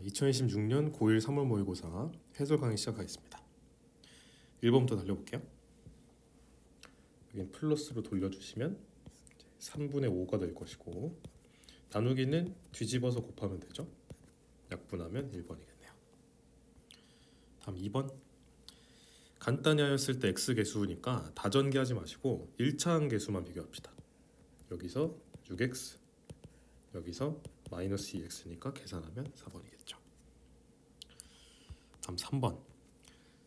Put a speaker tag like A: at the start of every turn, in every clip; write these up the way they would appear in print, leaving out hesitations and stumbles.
A: 2026년 고1 3월 모의고사 해설 강의 시작하겠습니다. 1번부터 달려볼게요. 여기는 플러스로 돌려주시면 3분의 5가 될 것이고 나누기는 뒤집어서 곱하면 되죠. 약분하면 1번이겠네요. 다음 2번. 간단히 하였을 때 x계수니까 다전개하지 마시고 1차항 계수만 비교합시다. 여기서 6x, 여기서 마이너스 2x니까 계산하면 4번이겠죠. 다음 3번.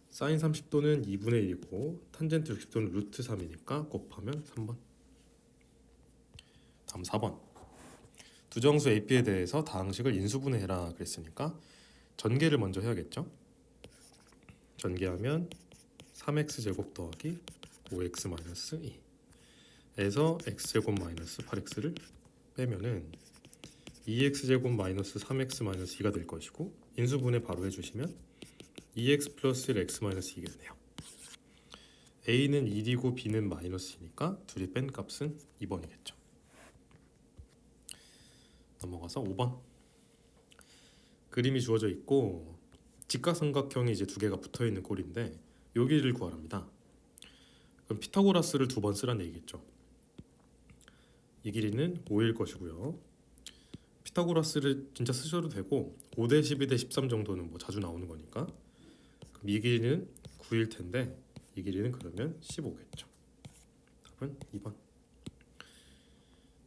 A: 사인 30도는 2분의 1이고 탄젠트 60도는 루트 3이니까 곱하면 3번. 다음 4번. 두 정수 AP에 대해서 다항식을 인수분해해라 그랬으니까 전개를 먼저 해야겠죠. 전개하면 3x제곱 더하기 5x 마이너스 2에서 x제곱 마이너스 8x를 빼면은 2x제곱 마이너스 3x 마이너스 2가 될 것이고 인수분해 바로 해주시면 2x 플러스 1 x 마이너스 2겠네요. a는 1이고 b는 마이너스이니까 둘이 뺀 값은 2번이겠죠. 넘어가서 5번. 그림이 주어져 있고 직각삼각형이 이제 두 개가 붙어있는 꼴인데 여기를 구하랍니다. 그럼 피타고라스를 두 번 쓰라는 얘기겠죠. 이 길이는 5일 것이고요. 피타고라스를 진짜 쓰셔도 되고 5대 12대 13 정도는 뭐 자주 나오는 거니까 그럼 이 길이는 9일 텐데 이 길이는 그러면 15겠죠. 답은 2번.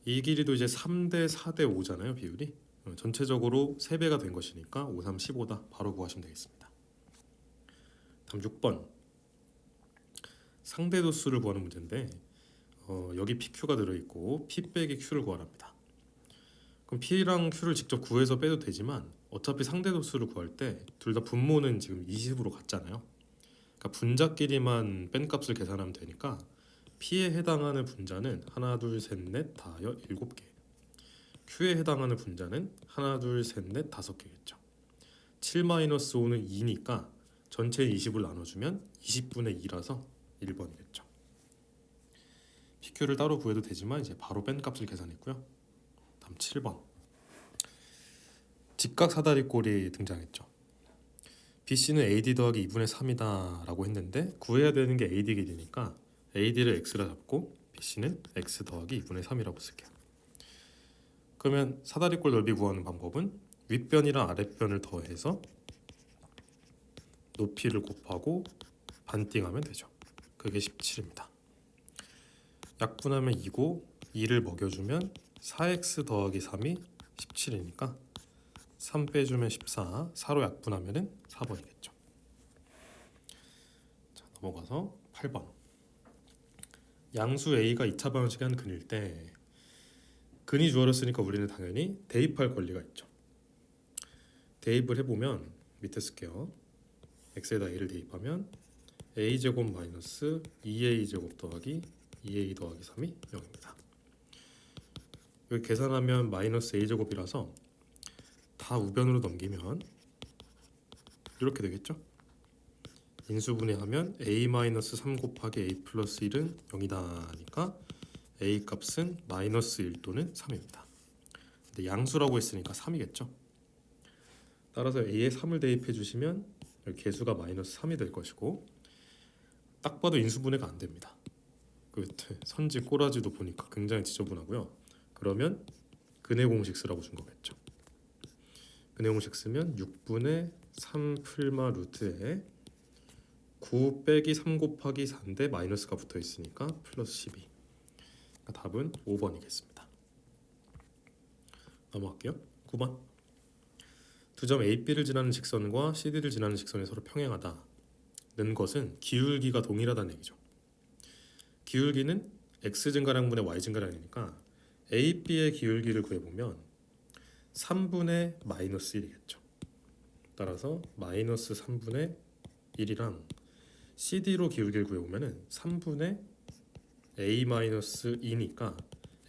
A: 이 길이도 이제 3대 4대 5잖아요. 비율이 전체적으로 3배가 된 것이니까 5, 3, 15다. 바로 구하시면 되겠습니다. 다음 6번. 상대도수를 구하는 문제인데 여기 PQ가 들어있고 P 빼기 Q를 구하랍니다. 그럼 P랑 Q를 직접 구해서 빼도 되지만 어차피 상대도수를 구할 때 둘 다 분모는 지금 20으로 같잖아요. 그러니까 분자끼리만 뺀 값을 계산하면 되니까 P에 해당하는 분자는 하나, 둘, 셋, 넷, 다 하여 7개. Q에 해당하는 분자는 하나, 둘, 셋, 넷, 5개겠죠. 7-5는 2니까 전체 20을 나눠주면 20분의 2라서 1번이겠죠. PQ를 따로 구해도 되지만 이제 바로 뺀 값을 계산했고요. 다음 7번. 직각 사다리꼴이 등장했죠. BC는 AD 더하기 2분의 3이다 라고 했는데 구해야 되는 게 AD 길이니까 AD를 X라 잡고 BC는 X 더하기 2분의 3이라고 쓸게요. 그러면 사다리꼴 넓이 구하는 방법은 윗변이랑 아랫변을 더해서 높이를 곱하고 반띵하면 되죠. 그게 17입니다. 약분하면 2고 2를 먹여주면 4x 더하기 3이 17이니까 3 빼주면 14, 4로 약분하면 4번이겠죠. 자, 넘어가서 8번. 양수 A가 2차 방정식의 한 근일 때 근이 주어졌으니까 우리는 당연히 대입할 권리가 있죠. 대입을 해보면 밑에 쓸게요. x에다 a를 대입하면 a제곱 마이너스 2a제곱 더하기 2a 더하기 3이 0입니다. 여기 계산하면 마이너스 a제곱이라서 다 우변으로 넘기면 이렇게 되겠죠. 인수분해하면 a-3 곱하기 a 플러스 1은 0이다 하니까 a 값은 마이너스 1 또는 3입니다. 근데 양수라고 했으니까 3이겠죠. 따라서 a에 3을 대입해 주시면 여기 개수가 마이너스 3이 될 것이고 딱 봐도 인수분해가 안 됩니다. 그 선지 꼬라지도 보니까 굉장히 지저분하고요. 그러면 근해 공식 쓰라고 준 거겠죠. 근해 공식 쓰면 6분의 3 풀마 루트에 9 빼기 3 곱하기 4인데 마이너스가 붙어 있으니까 플러스 12. 그러니까 답은 5번이겠습니다. 넘어갈게요. 9번. 두 점 AB를 지나는 직선과 CD를 지나는 직선이 서로 평행하다는 것은 기울기가 동일하다는 얘기죠. 기울기는 x 증가량분의 y 증가량이니까 AB의 기울기를 구해보면 3분의 마이너스 1이겠죠. 따라서 마이너스 3분의 1이랑 CD로 기울기를 구해보면 3분의 a-2니까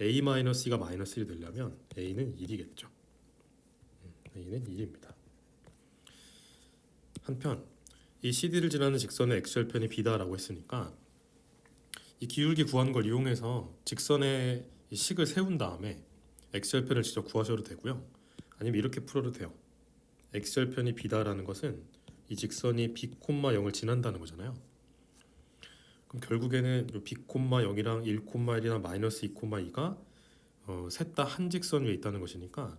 A: a-2가 마이너스 1이 되려면 a는 1이겠죠. a는 1입니다. 한편 이 CD를 지나는 직선의 x절편이 b다라고 했으니까 이 기울기 구하는 걸 이용해서 직선의 식을 세운 다음에 x절편을 직접 구하셔도 되고요. 아니면 이렇게 풀어도 돼요. x절편이 b다라는 것은 이 직선이 b, 0을 지난다는 거잖아요. 그럼 결국에는 b, 0이랑 1, 1이나 마이너스 2, 2가 셋 다 한 직선 위에 있다는 것이니까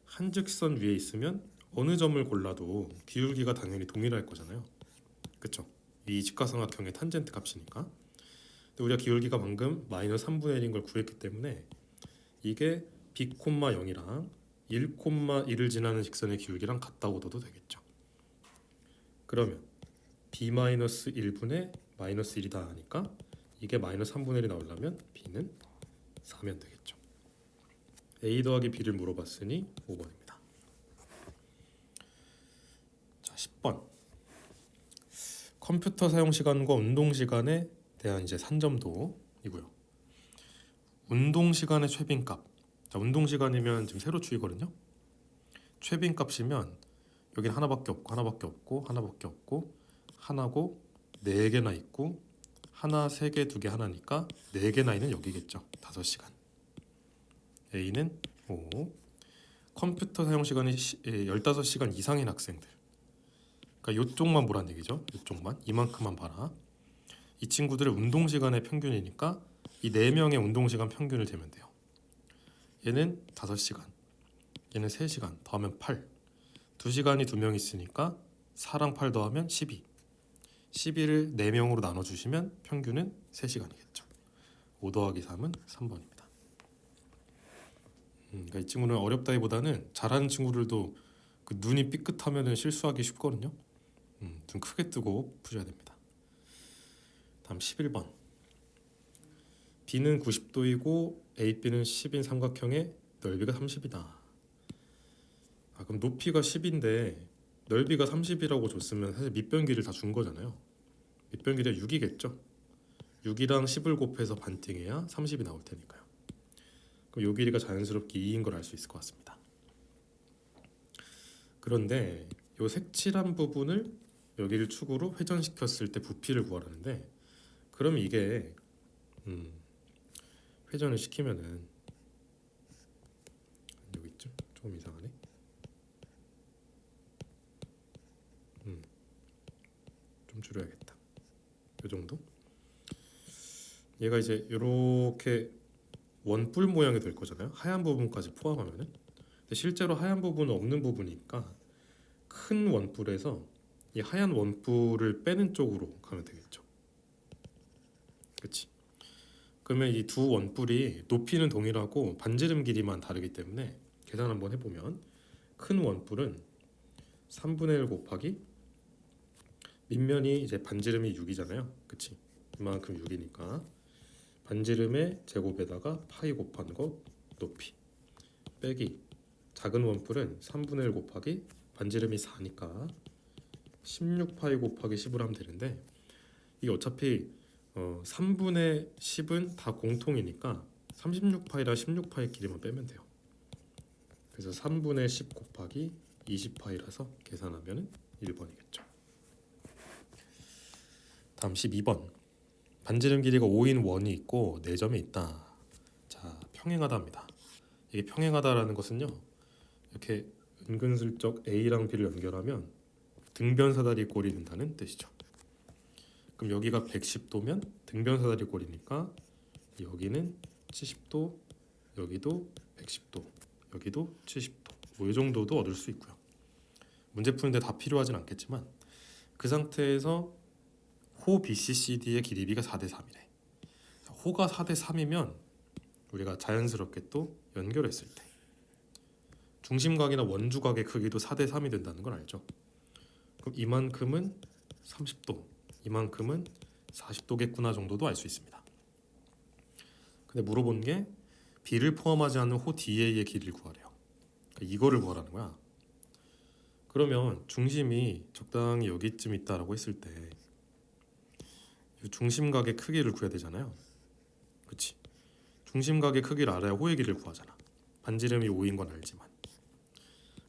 A: 한 직선 위에 있으면 어느 점을 골라도 기울기가 당연히 동일할 거잖아요. 그쵸? 이 직각삼각형의 탄젠트 값이니까. 근데 우리가 기울기가 방금 마이너스 3분의 1인 걸 구했기 때문에 이게 b, 0이랑 1, 1을 지나는 직선의 기울기랑 같다고 둬도 되겠죠. 그러면 b-1분의 마이너스 1이다 하니까 이게 마이너스 3분의 1이 나오려면 b는 4면 되겠죠. a 더하기 b를 물어봤으니 5번입니다. 자, 10번. 컴퓨터 사용 시간과 운동 시간에 대한 이제 산점도이고요. 운동 시간의 최빈값. 자, 운동 시간이면 지금 세로 추이거든요. 최빈값이면 여긴 하나밖에 없고 하나고 네 개나 있고 하나, 세 개, 두 개, 하나니까 네 개나 있는 여기겠죠. 5시간. A는 5. 컴퓨터 사용 시간이 15시간 이상인 학생들. 그러니까 요쪽만 보란 얘기죠. 요쪽만. 이만큼만 봐라. 이 친구들의 운동 시간의 평균이니까 이 4명의 운동 시간 평균을 재면 돼요. 얘는 5시간. 얘는 3시간. 더하면 8. 2시간이 2명 있으니까 4랑 8 더하면 12. 12를 4명으로 나눠주시면 평균은 3시간이겠죠. 5 더하기 3은 3번입니다. 그러니까 이 친구는 어렵다기보다는 잘하는 친구들도 그 눈이 삐끗하면 실수하기 쉽거든요. 눈 크게 뜨고 푸셔야 됩니다. 다음 11번. B는 90도이고 AB는 10인 삼각형의 넓이가 30이다. 그럼 높이가 10인데 넓이가 30이라고 줬으면 사실 밑변기를 다 준 거잖아요. 밑변기가 6이겠죠. 6이랑 10을 곱해서 반띵해야 30이 나올 테니까요. 그럼 요 길이가 자연스럽게 2인 걸 알 수 있을 것 같습니다. 그런데 요 색칠한 부분을 여기를 축으로 회전시켰을 때 부피를 구하라는데, 그럼 이게 회전을 시키면은 여기 있죠? 조금 이상하네. 좀 줄여야겠다. 요 정도? 얘가 이제 이렇게 원뿔 모양이 될 거잖아요. 하얀 부분까지 포함하면은. 근데 실제로 하얀 부분은 없는 부분이니까 큰 원뿔에서 이 하얀 원뿔을 빼는 쪽으로 가면 되겠죠. 그렇지? 그러면 이 두 원뿔이 높이는 동일하고 반지름 길이만 다르기 때문에 계산 한번 해보면 큰 원뿔은 3분의 1 곱하기 밑면이 이제 반지름이 6이잖아요. 그치? 이만큼 6이니까 반지름의 제곱에다가 파이 곱한 거 높이 빼기 작은 원뿔은 3분의 1 곱하기 반지름이 4니까 16파이 곱하기 10을 하면 되는데, 이게 어차피 3분의 10은 다 공통이니까 36파이라 16파이 길이만 빼면 돼요. 그래서 3분의 10 곱하기 20파이라서 계산하면 1번이겠죠. 다음 12번. 반지름 길이가 5인 원이 있고 4점이 있다. 자, 평행하다입니다. 이게 평행하다라는 것은요, 이렇게 은근슬쩍 A랑 B를 연결하면 등변사다리 꼴이 된다는 뜻이죠. 그럼 여기가 110도면 등변사다리 꼴이니까 여기는 70도, 여기도 110도, 여기도 70도. 뭐 이 정도도 얻을 수 있고요. 문제 푸는데 다 필요하진 않겠지만 그 상태에서 호 BCCD의 길이비가 4대 3이래. 호가 4대 3이면 우리가 자연스럽게 또 연결했을 때 중심각이나 원주각의 크기도 4대 3이 된다는 걸 알죠. 그럼 이만큼은 30도, 이만큼은 40도겠구나 정도도 알 수 있습니다. 근데 물어본 게 B를 포함하지 않는 호 DA의 길이를 구하래요. 그러니까 이거를 구하라는 거야. 그러면 중심이 적당히 여기쯤 있다라고 했을 때 중심각의 크기를 구해야 되잖아요. 그치? 중심각의 크기를 알아야 호의 길이를 구하잖아. 반지름이 5인 건 알지만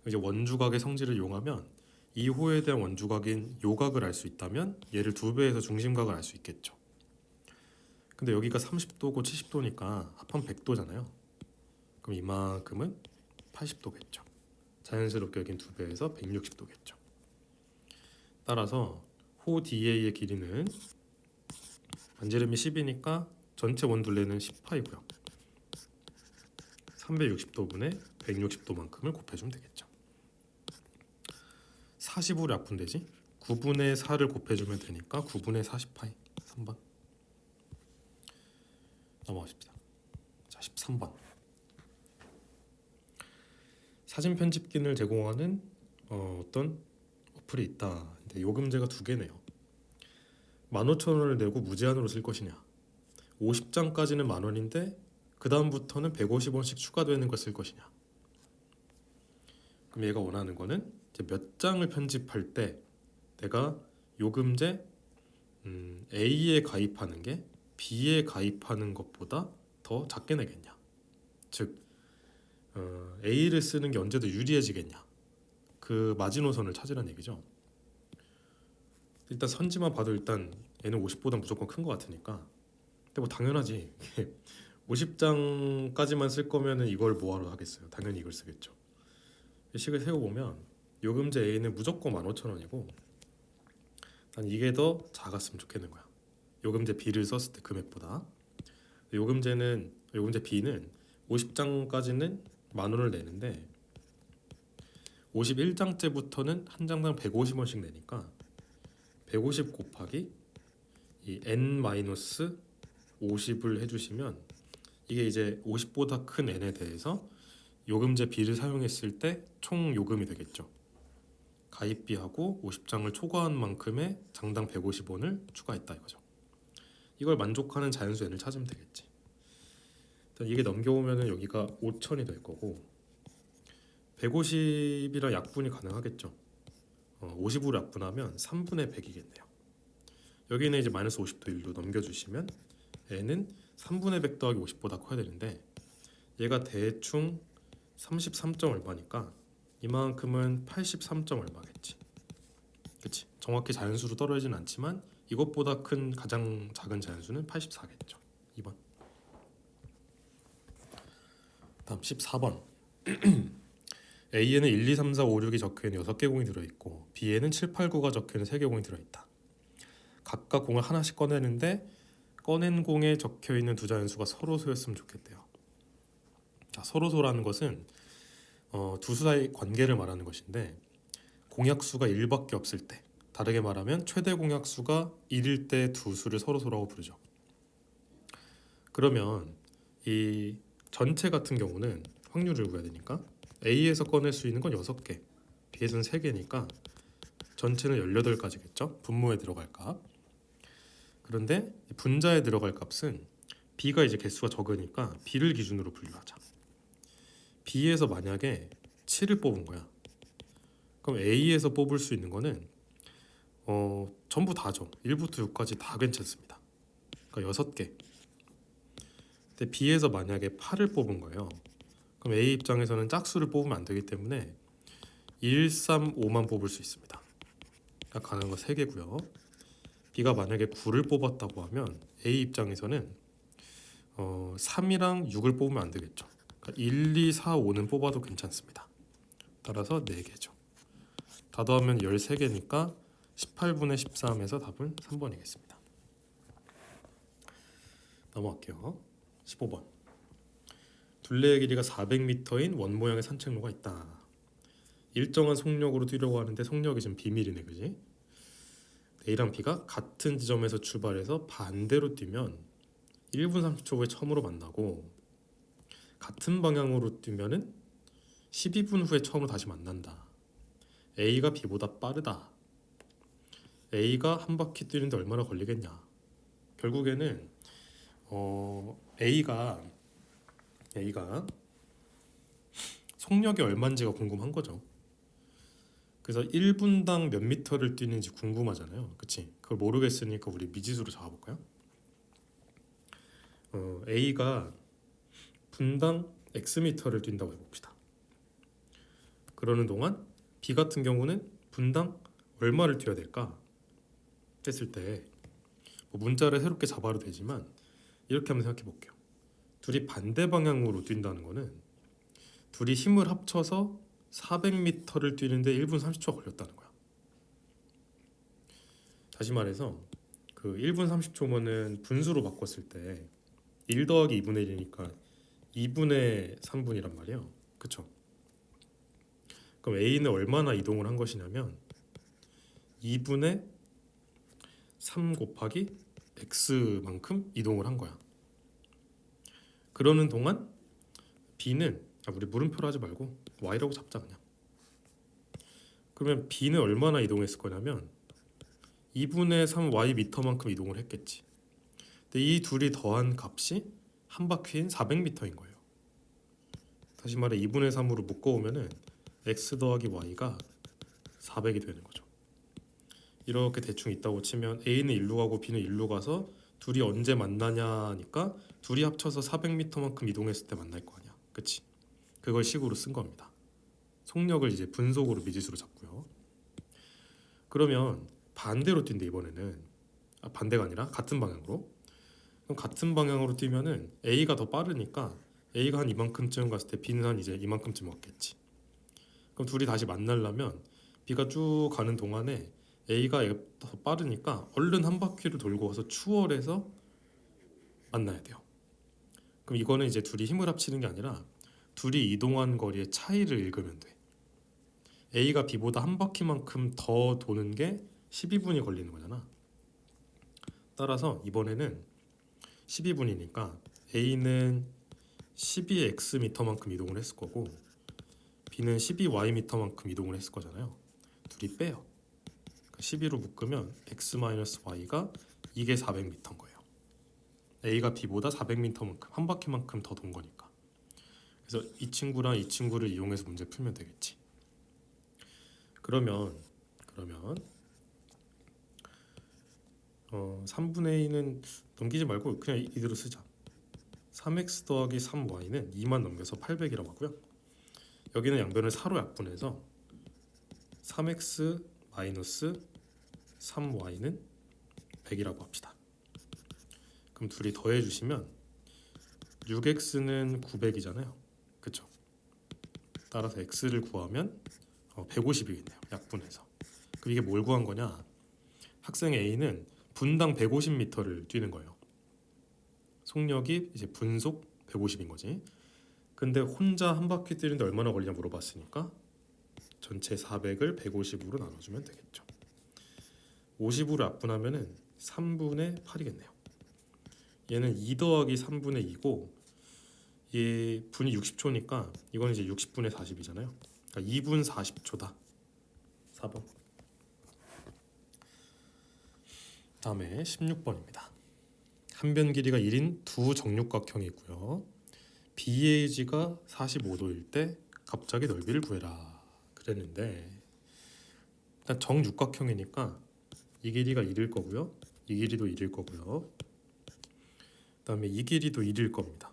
A: 이제 원주각의 성질을 이용하면 이 호에 대한 원주각인 요각을 알 수 있다면 얘를 2배해서 중심각을 알 수 있겠죠. 근데 여기가 30도고 70도니까 합하면 100도잖아요. 그럼 이만큼은 80도겠죠. 자연스럽게 여긴 2배에서 160도겠죠. 따라서 호 DA의 길이는 반지름이 10이니까 전체 원둘레는 10파이고요. 360도분의 160도만큼을 곱해주면 되겠죠. 40으로 약분되지? 9분의 4를 곱해주면 되니까 9분의 40파이. 3번 넘어가십시다. 자, 13번 사진 편집기를 제공하는 어떤 어플이 있다. 근데 요금제가 2개네요. 15,000원을 내고 무제한으로 쓸 것이냐, 50장까지는 10,000원인데 그 다음부터는 150원씩 추가되는 걸 쓸 것이냐. 그럼 얘가 원하는 거는 이제 몇 장을 편집할 때 내가 요금제 A에 가입하는 게 B에 가입하는 것보다 더 작게 내겠냐, 즉 A를 쓰는 게 언제 더 유리해지겠냐, 그 마지노선을 찾으라는 얘기죠. 일단 선지만 봐도 일단 얘는 50보다 무조건 큰 것 같으니까, 근데 뭐 당연하지. 50장까지만 쓸 거면은 이걸 뭐하러 하겠어요. 당연히 이걸 쓰겠죠. 식을 세워보면 요금제 A는 무조건 15,000원이고 난 이게 더 작았으면 좋겠는 거야. 요금제 B를 썼을 때 금액보다. 요금제 B는 50장까지는 10,000원을 내는데 51장째부터는 한 장당 150원씩 내니까 150 곱하기 이 n-50을 해주시면 이게 이제 50보다 큰 n에 대해서 요금제 B를 사용했을 때 총 요금이 되겠죠. 가입비하고 50장을 초과한 만큼의 장당 150원을 추가했다 이거죠. 이걸 만족하는 자연수 n을 찾으면 되겠지. 일단 이게 넘겨오면은 여기가 5,000이 될 거고 150이랑 약분이 가능하겠죠. 50으로 약분하면 3분의 100이겠네요. 여기는 이제 마이너스 50도 1로 넘겨주시면 n은 3분의 100 더하기 50보다 커야 되는데 얘가 대충 33점 얼마니까 이만큼은 83점 얼마겠지. 그치? 정확히 자연수로 떨어지진 않지만 이것보다 큰 가장 작은 자연수는 84겠죠. 2번. 다음 14번. A에는 1, 2, 3, 4, 5, 6이 적혀있는 6개 공이 들어있고 B에는 7, 8, 9가 적혀있는 3개 공이 들어있다. 각각 공을 하나씩 꺼내는데 꺼낸 공에 적혀있는 두 자연수가 서로소였으면 좋겠대요. 자, 서로소라는 것은 두 수 사이 관계를 말하는 것인데 공약수가 1밖에 없을 때, 다르게 말하면 최대 공약수가 1일 때 두 수를 서로소라고 부르죠. 그러면 이 전체 같은 경우는 확률을 구해야 되니까 A에서 꺼낼 수 있는 건 6개, B에서는 3개니까 전체는 18가지겠죠. 분모에 들어갈 값. 그런데 분자에 들어갈 값은 B가 이제 개수가 적으니까 B를 기준으로 분류하자. B에서 만약에 7을 뽑은 거야. 그럼 A에서 뽑을 수 있는 거는 전부 다죠. 1부터 6까지 다 괜찮습니다. 그러니까 6개. 근데 B에서 만약에 8을 뽑은 거예요. 그럼 A 입장에서는 짝수를 뽑으면 안 되기 때문에 1, 3, 5만 뽑을 수 있습니다. 그러니까 가능한 거 3개고요. B가 만약에 9를 뽑았다고 하면 A 입장에서는 3이랑 6을 뽑으면 안 되겠죠. 그러니까 1, 2, 4, 5는 뽑아도 괜찮습니다. 따라서 4개죠. 다 더하면 13개니까 18분의 13에서 답은 3번이겠습니다. 넘어갈게요. 15번. 둘레의 길이가 400m인 원 모양의 산책로가 있다. 일정한 속력으로 뛰려고 하는데 속력이 지금 비밀이네, 그지? A랑 B가 같은 지점에서 출발해서 반대로 뛰면 1분 30초 후에 처음으로 만나고 같은 방향으로 뛰면은 12분 후에 처음으로 다시 만난다. A가 B보다 빠르다. A가 한 바퀴 뛰는데 얼마나 걸리겠냐. 결국에는 A가 속력이 얼마인지가 궁금한 거죠. 그래서 1분당 몇 미터를 뛰는지 궁금하잖아요. 그치? 그걸 모르겠으니까 우리 미지수로 잡아볼까요? A가 분당 X미터를 뛴다고 해봅시다. 그러는 동안 B 같은 경우는 분당 얼마를 뛰어야 될까? 했을 때 뭐 문자를 새롭게 잡아도 되지만 이렇게 한번 생각해 볼게요. 둘이 반대 방향으로 뛴다는 거는 둘이 힘을 합쳐서 400m를 뛰는데 1분 30초가 걸렸다는 거야. 다시 말해서 그 1분 30초면은 분수로 바꿨을 때 1 더하기 2분의 1이니까 2분의 3분이란 말이에요. 그쵸? 그럼 A는 얼마나 이동을 한 것이냐면 2분의 3 곱하기 X만큼 이동을 한 거야. 그러는 동안 B는 우리 물음표로 하지 말고 Y라고 잡자 그냥. 그러면 B는 얼마나 이동했을 거냐면 2분의 3 Y 미터만큼 이동을 했겠지. 근데 이 둘이 더한 값이 한 바퀴인 400m인 거예요. 다시 말해 2분의 3으로 묶어오면은 X 더하기 Y가 400이 되는 거죠. 이렇게 대충 있다고 치면 A는 일로 가고 B는 일로 가서 둘이 언제 만나냐니까 둘이 합쳐서 400m만큼 이동했을 때 만날 거 아니야. 그치? 그걸 식으로 쓴 겁니다. 속력을 이제 분속으로 미지수로 잡고요. 그러면 반대로 뛴대 이번에는. 반대가 아니라 같은 방향으로. 그럼 같은 방향으로 뛰면은 A가 더 빠르니까 A가 한 이만큼쯤 갔을 때 B는 한 이제 이만큼쯤 왔겠지. 그럼 둘이 다시 만나려면 B가 쭉 가는 동안에 A가 더 빠르니까 얼른 한 바퀴를 돌고 와서 추월해서 만나야 돼요. 그럼 이거는 이제 둘이 힘을 합치는 게 아니라 둘이 이동한 거리의 차이를 읽으면 돼. A가 B보다 한 바퀴만큼 더 도는 게 12분이 걸리는 거잖아. 따라서 이번에는 12분이니까 A는 12xm만큼 이동을 했을 거고 B는 12ym만큼 이동을 했을 거잖아요. 둘이 빼요. 12로 묶으면 x-y가 이게 400m인 거예요. A가 B보다 400m만큼 한 바퀴만큼 더 돈 거니까. 그래서 이 친구랑 이 친구를 이용해서 문제 풀면 되겠지. 그러면 3분의 2는 넘기지 말고 그냥 이대로 쓰자. 3x 더하기 3y는 2만 넘겨서 800이라고 하고요. 여기는 양변을 4로 약분해서 3x 마이너스 3y는 100이라고 합시다. 그럼 둘이 더해주시면 6x는 900이잖아요. 그쵸? 따라서 x를 구하면 150이겠네요. 약분해서. 그럼 이게 뭘 구한 거냐? 학생 A는 분당 150m를 뛰는 거예요. 속력이 이제 분속 150인 거지. 근데 혼자 한 바퀴 뛰는데 얼마나 걸리냐 물어봤으니까 전체 400을 150으로 나눠주면 되겠죠. 50으로 약분하면은 3분의 8이겠네요. 얘는 2 더하기 3분의 2고 얘 분이 60초니까 이건 이제 60분의 40이잖아요. 그러니까 2분 40초다. 4번. 다음에 16번입니다. 한 변 길이가 1인 두 정육각형이 있고요. BAG가 45도일 때 갑자기 넓이를 구해라 그랬는데 일단 정육각형이니까 이 길이가 1일 거고요. 이 길이도 1일 거고요. 그 다음에 이 길이도 1일 겁니다.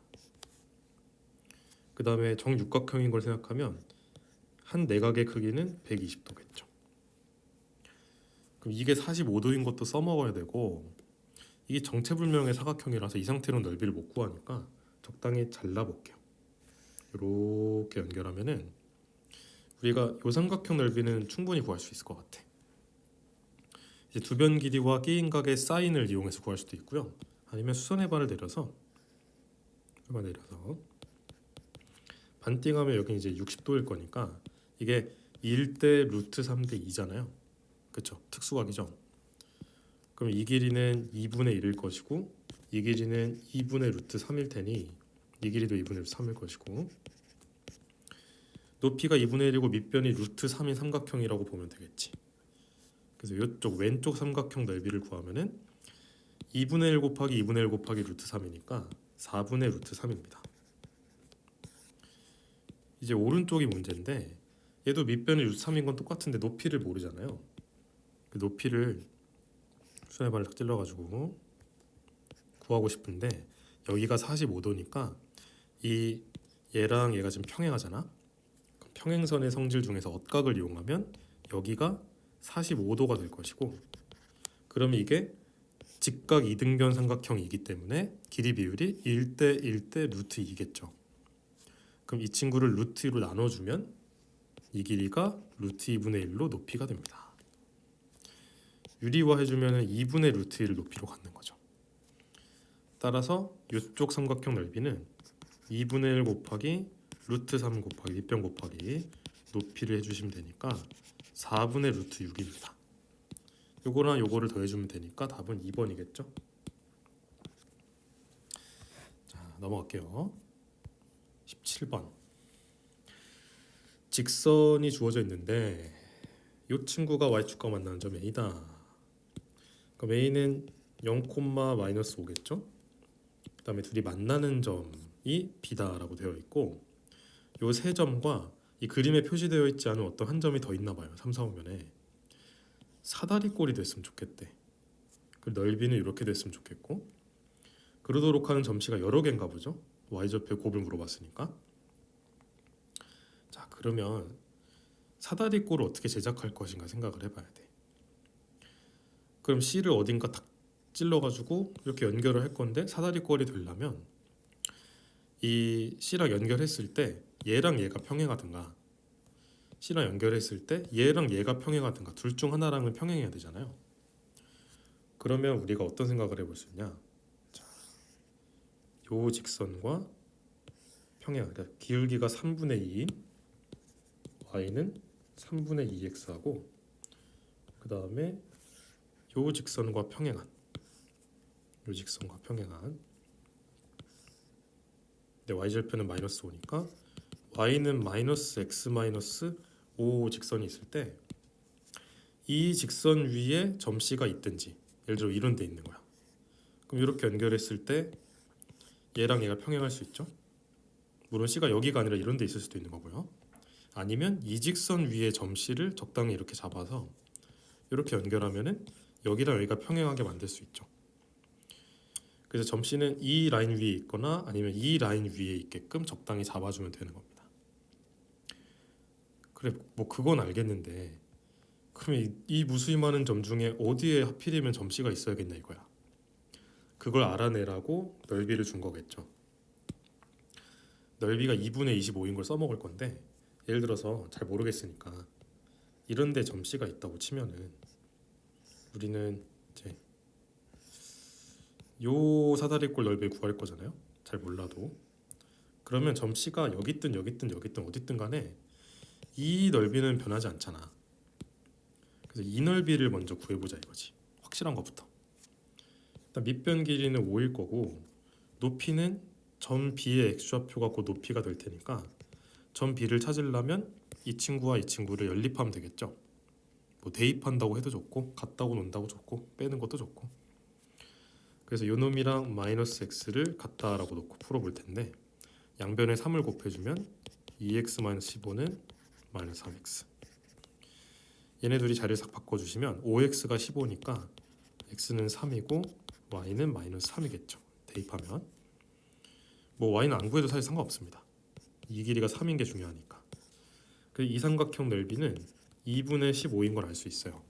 A: 그 다음에 정육각형인 걸 생각하면 한 내각의 크기는 120도겠죠. 그럼 이게 45도인 것도 써먹어야 되고 이게 정체불명의 사각형이라서 이 상태로 넓이를 못 구하니까 적당히 잘라볼게요. 이렇게 연결하면은 우리가 이 삼각형 넓이는 충분히 구할 수 있을 것 같아. 이제 두 변 길이와 끼인각의 사인을 이용해서 구할 수도 있고요. 아니면 수선의 반을 내려서 반띵하면 여기 이제 60도일 거니까 이게 1대 루트 3대 2잖아요. 그쵸? 특수각이죠. 그럼 이 길이는 2분의 1일 것이고 이 길이는 2분의 루트 3일 테니 이 길이도 2분의 루트 3일 것이고 높이가 2분의 1이고 밑변이 루트 3인 삼각형이라고 보면 되겠지. 그래서 이쪽 왼쪽 삼각형 넓이를 구하면은 2분의 1 곱하기 2분의 1 곱하기 루트 3이니까 4분의 루트 3입니다. 이제 오른쪽이 문제인데 얘도 밑변이 루트 3인 건 똑같은데 높이를 모르잖아요. 그 높이를 수선의 반을 딱 찔러가지고 구하고 싶은데 여기가 45도니까 이 얘랑 얘가 지금 평행하잖아. 평행선의 성질 중에서 엇각을 이용하면 여기가 45도가 될 것이고 그러면 이게 직각 이등변 삼각형이기 때문에 길이 비율이 1대 1대 루트 2겠죠. 그럼 이 친구를 루트 2로 나눠주면 이 길이가 루트 2분의 1로 높이가 됩니다. 유리화 해주면 2분의 루트 1을 높이로 갖는 거죠. 따라서 이쪽 삼각형 넓이는 2분의 1 곱하기 루트 3 곱하기 밑변 곱하기 높이를 해주시면 되니까 4분의 루트 6입니다. 요거랑 요거를 더해주면 되니까 답은 2번이겠죠. 자, 넘어갈게요. 17번. 직선이 주어져 있는데 이 친구가 y축과 만나는 점 A다. 그럼 A는 0,-5겠죠. 그 다음에 둘이 만나는 점이 B다라고 되어 있고 요 세 점과 이 그림에 표시되어 있지 않은 어떤 한 점이 더 있나 봐요. 3, 4, 5면에 사다리꼴이 됐으면 좋겠대. 그 넓이는 이렇게 됐으면 좋겠고 그러도록 하는 점씨가 여러 개인가 보죠. y좌표의 곱을 물어봤으니까. 자, 그러면 사다리꼴을 어떻게 제작할 것인가 생각을 해봐야 돼. 그럼 C를 어딘가 탁 찔러가지고 이렇게 연결을 할 건데 사다리꼴이 되려면 이 C랑 연결했을 때 얘랑 얘가 평행하든가 C랑 연결했을 때 얘랑 얘가 평행하든가 둘 중 하나랑은 평행해야 되잖아요. 그러면 우리가 어떤 생각을 해볼 수 있냐. 자, 요 직선과 평행, 그러니까 기울기가 3분의 2 y는 3분의 2x하고 그 다음에 요 직선과 평행한 근데 y절편은 마이너스 5니까 y는 마이너스 x 마이너스 5 직선이 있을 때 이 직선 위에 점 C가 있든지 예를 들어 이런 데 있는 거야. 그럼 이렇게 연결했을 때 얘랑 얘가 평행할 수 있죠. 물론 C가 여기가 아니라 이런 데 있을 수도 있는 거고요. 아니면 이 직선 위에 점 C를 적당히 이렇게 잡아서 이렇게 연결하면은 여기랑 여기가 평행하게 만들 수 있죠. 그래서 점 C는 이 라인 위에 있거나 아니면 이 라인 위에 있게끔 적당히 잡아주면 되는 겁니다. 그래, 뭐 그건 알겠는데 그럼 이 무수히 많은 점 중에 어디에 하필이면 점 C가 있어야겠냐 이거야. 그걸 알아내라고 넓이를 준 거겠죠. 넓이가 2분의 25인 걸 써먹을 건데 예를 들어서 잘 모르겠으니까 이런 데 점 C가 있다고 치면은 우리는 이제 요 사다리꼴 넓이를 구할 거잖아요. 잘 몰라도. 그러면 점 C가 여기 있든 여기 있든 여기 있든 어디 있든 간에 이 넓이는 변하지 않잖아. 그래서 이 넓이를 먼저 구해보자 이거지. 확실한 것부터. 일단 밑변 길이는 5일 거고 높이는 점 B의 x좌표가 그 높이가 될 테니까 점 B를 찾으려면 이 친구와 이 친구를 연립하면 되겠죠. 뭐 대입한다고 해도 좋고 같다고 논다고 좋고 빼는 것도 좋고. 그래서 요 놈이랑 마이너스 x를 같다라고 놓고 풀어볼 텐데 양변에 3을 곱해주면 2x-15는 마이너스 3x. 얘네 둘이 자리를 싹 바꿔주시면 5x가 15니까 x는 3이고 y는 마이너스 3이겠죠. 대입하면 뭐 y는 안 구해도 사실 상관없습니다. 이 길이가 3인 게 중요하니까. 그 이 삼각형 넓이는 2분의 15인 걸 알 수 있어요.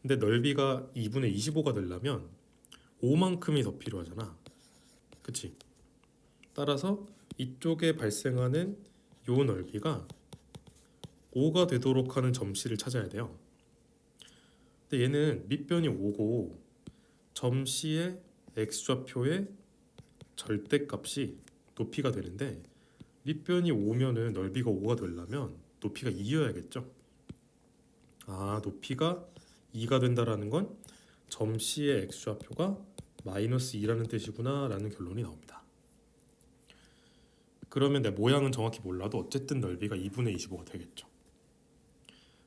A: 근데 넓이가 2분의 25가 되려면 5만큼이 더 필요하잖아. 그치? 따라서 이쪽에 발생하는 요 넓이가 5가 되도록 하는 점 C를 찾아야 돼요. 근데 얘는 밑변이 5고 점 C의 x좌표의 절대값이 높이가 되는데 밑변이 5면은 넓이가 5가 되려면 높이가 2여야겠죠. 아, 높이가 2가 된다라는 건 점 C의 x좌표가 마이너스 2라는 뜻이구나 라는 결론이 나옵니다. 그러면 내 모양은 정확히 몰라도 어쨌든 넓이가 2분의 25가 되겠죠.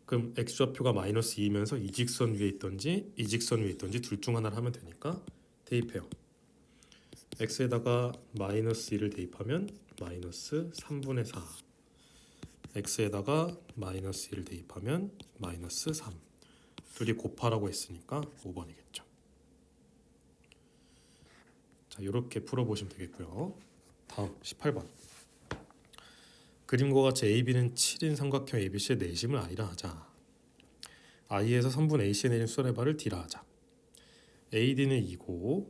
A: 그럼 x좌표가 마이너스 2이면서 이 직선 위에 있던지 이 직선 위에 있던지 둘 중 하나를 하면 되니까 대입해요. x에다가 마이너스 2를 대입하면 마이너스 3분의 4 x에다가 마이너스 1을 대입하면 마이너스 3 둘이 곱하라고 했으니까 5번이겠죠. 자, 이렇게 풀어보시면 되겠고요. 다음 18번. 그림과 같이 AB는 7인 삼각형 ABC의 내심을 I라 하자. I에서 3분의 AC에 내린 수선의 발을 D라 하자. AD는 2고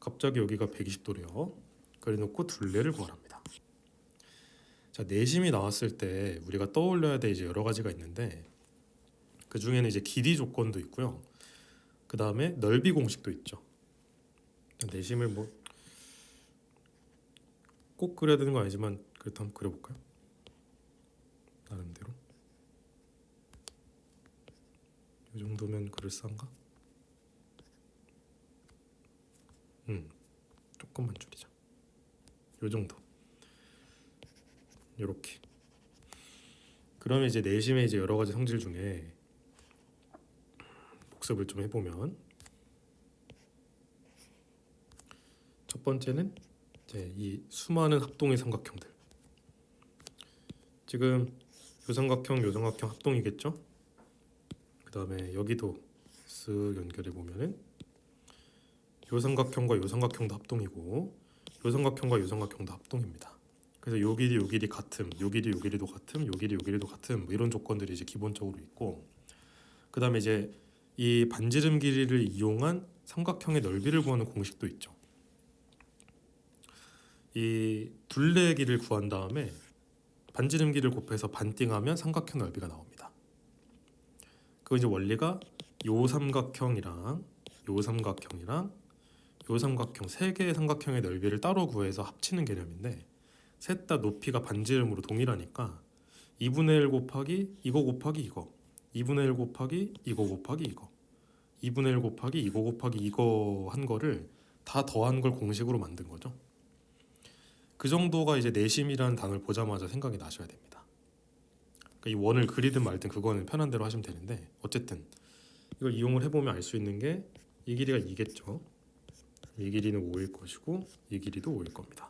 A: 갑자기 여기가 120도래요. 그래놓고 둘레를 구하랍니다. 자, 내심이 나왔을 때 우리가 떠올려야 될 이제 여러 가지가 있는데 그 중에는 이제 길이 조건도 있고요. 그 다음에 넓이 공식도 있죠. 내심을 뭐 꼭 그려야 되는 건 아니지만 그래도 한번 그려볼까요? 나름대로 이 정도면 그럴싸한가? 조금만 줄이자. 이 정도. 이렇게. 그러면 이제 내심의 이제 여러 가지 성질 중에 복습을 좀 해보면 첫 번째는 이제 이 수많은 합동의 삼각형들. 지금 요 삼각형, 요 삼각형 합동이겠죠? 그 다음에 여기도 쓱 연결해 보면은 요 삼각형과 요 삼각형도 합동이고 요 삼각형과 요 삼각형도 합동입니다. 그래서 요 길이 요 길이 같음, 요 길이 요 길이도 같음, 요 길이 요 길이도 같음 뭐 이런 조건들이 이제 기본적으로 있고 그 다음에 이제 이 반지름 길이를 이용한 삼각형의 넓이를 구하는 공식도 있죠. 이 둘레의 길이를 구한 다음에 반지름 길이를 곱해서 반띵하면 삼각형 넓이가 나옵니다. 그 이제 원리가 요 삼각형이랑 요 삼각형이랑 요 삼각형 세 개의 삼각형의 넓이를 따로 구해서 합치는 개념인데 셋 다 높이가 반지름으로 동일하니까 2분의 1 곱하기 이거 곱하기 이거 2분의 1 곱하기 이거 곱하기 이거 2분의 1 곱하기 이거 곱하기 이거 한 거를 다 더한 걸 공식으로 만든 거죠. 그 정도가 이제 내심이라는 단어를 보자마자 생각이 나셔야 됩니다. 그러니까 이 원을 그리든 말든 그거는 편한 대로 하시면 되는데 어쨌든 이걸 이용을 해보면 알 수 있는 게 이 길이가 2겠죠. 이 길이는 5일 것이고 이 길이도 5일 겁니다.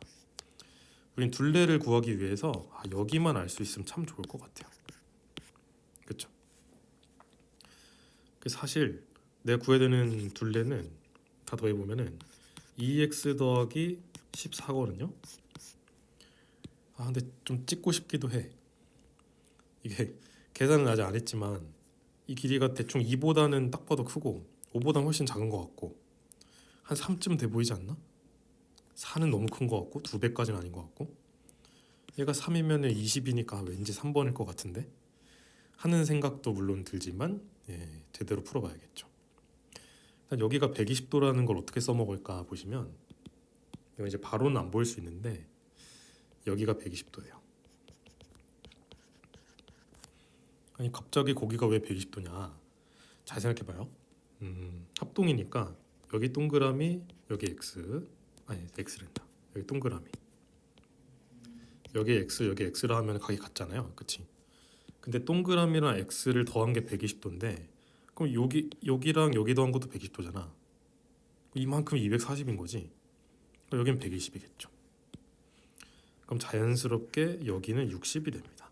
A: 우린 둘레를 구하기 위해서 여기만 알 수 있으면 참 좋을 것 같아요. 그렇죠? 사실 내가 구해야 되는 둘레는 다 더해보면은 2x 더하기 14거든요. 근데 좀 찍고 싶기도 해. 이게 계산은 아직 안 했지만 이 길이가 대충 2보다는 딱 봐도 크고 5보다는 훨씬 작은 것 같고 한 3쯤 돼 보이지 않나? 4는 너무 큰 것 같고 2배까지는 아닌 것 같고 얘가 3이면 20이니까 왠지 3번일 것 같은데 하는 생각도 물론 들지만 제대로 풀어봐야겠죠. 일단 여기가 120도라는 걸 어떻게 써먹을까 보시면 이건 이제 바로는 안 보일 수 있는데 여기가 120도예요. 아니 갑자기 거기가 왜 120도냐? 잘 생각해봐요. 합동이니까 여기 동그라미 여기 x 아니 x랜다. 여기 동그라미 여기 x 여기 x라 하면 각이 같잖아요. 그치? 근데 동그라미랑 x를 더한 게 120도인데 그럼 여기랑 여기 더한 것도 120도잖아. 이만큼 240인 거지. 그럼 여긴 120이겠죠. 그럼 자연스럽게 여기는 60이 됩니다.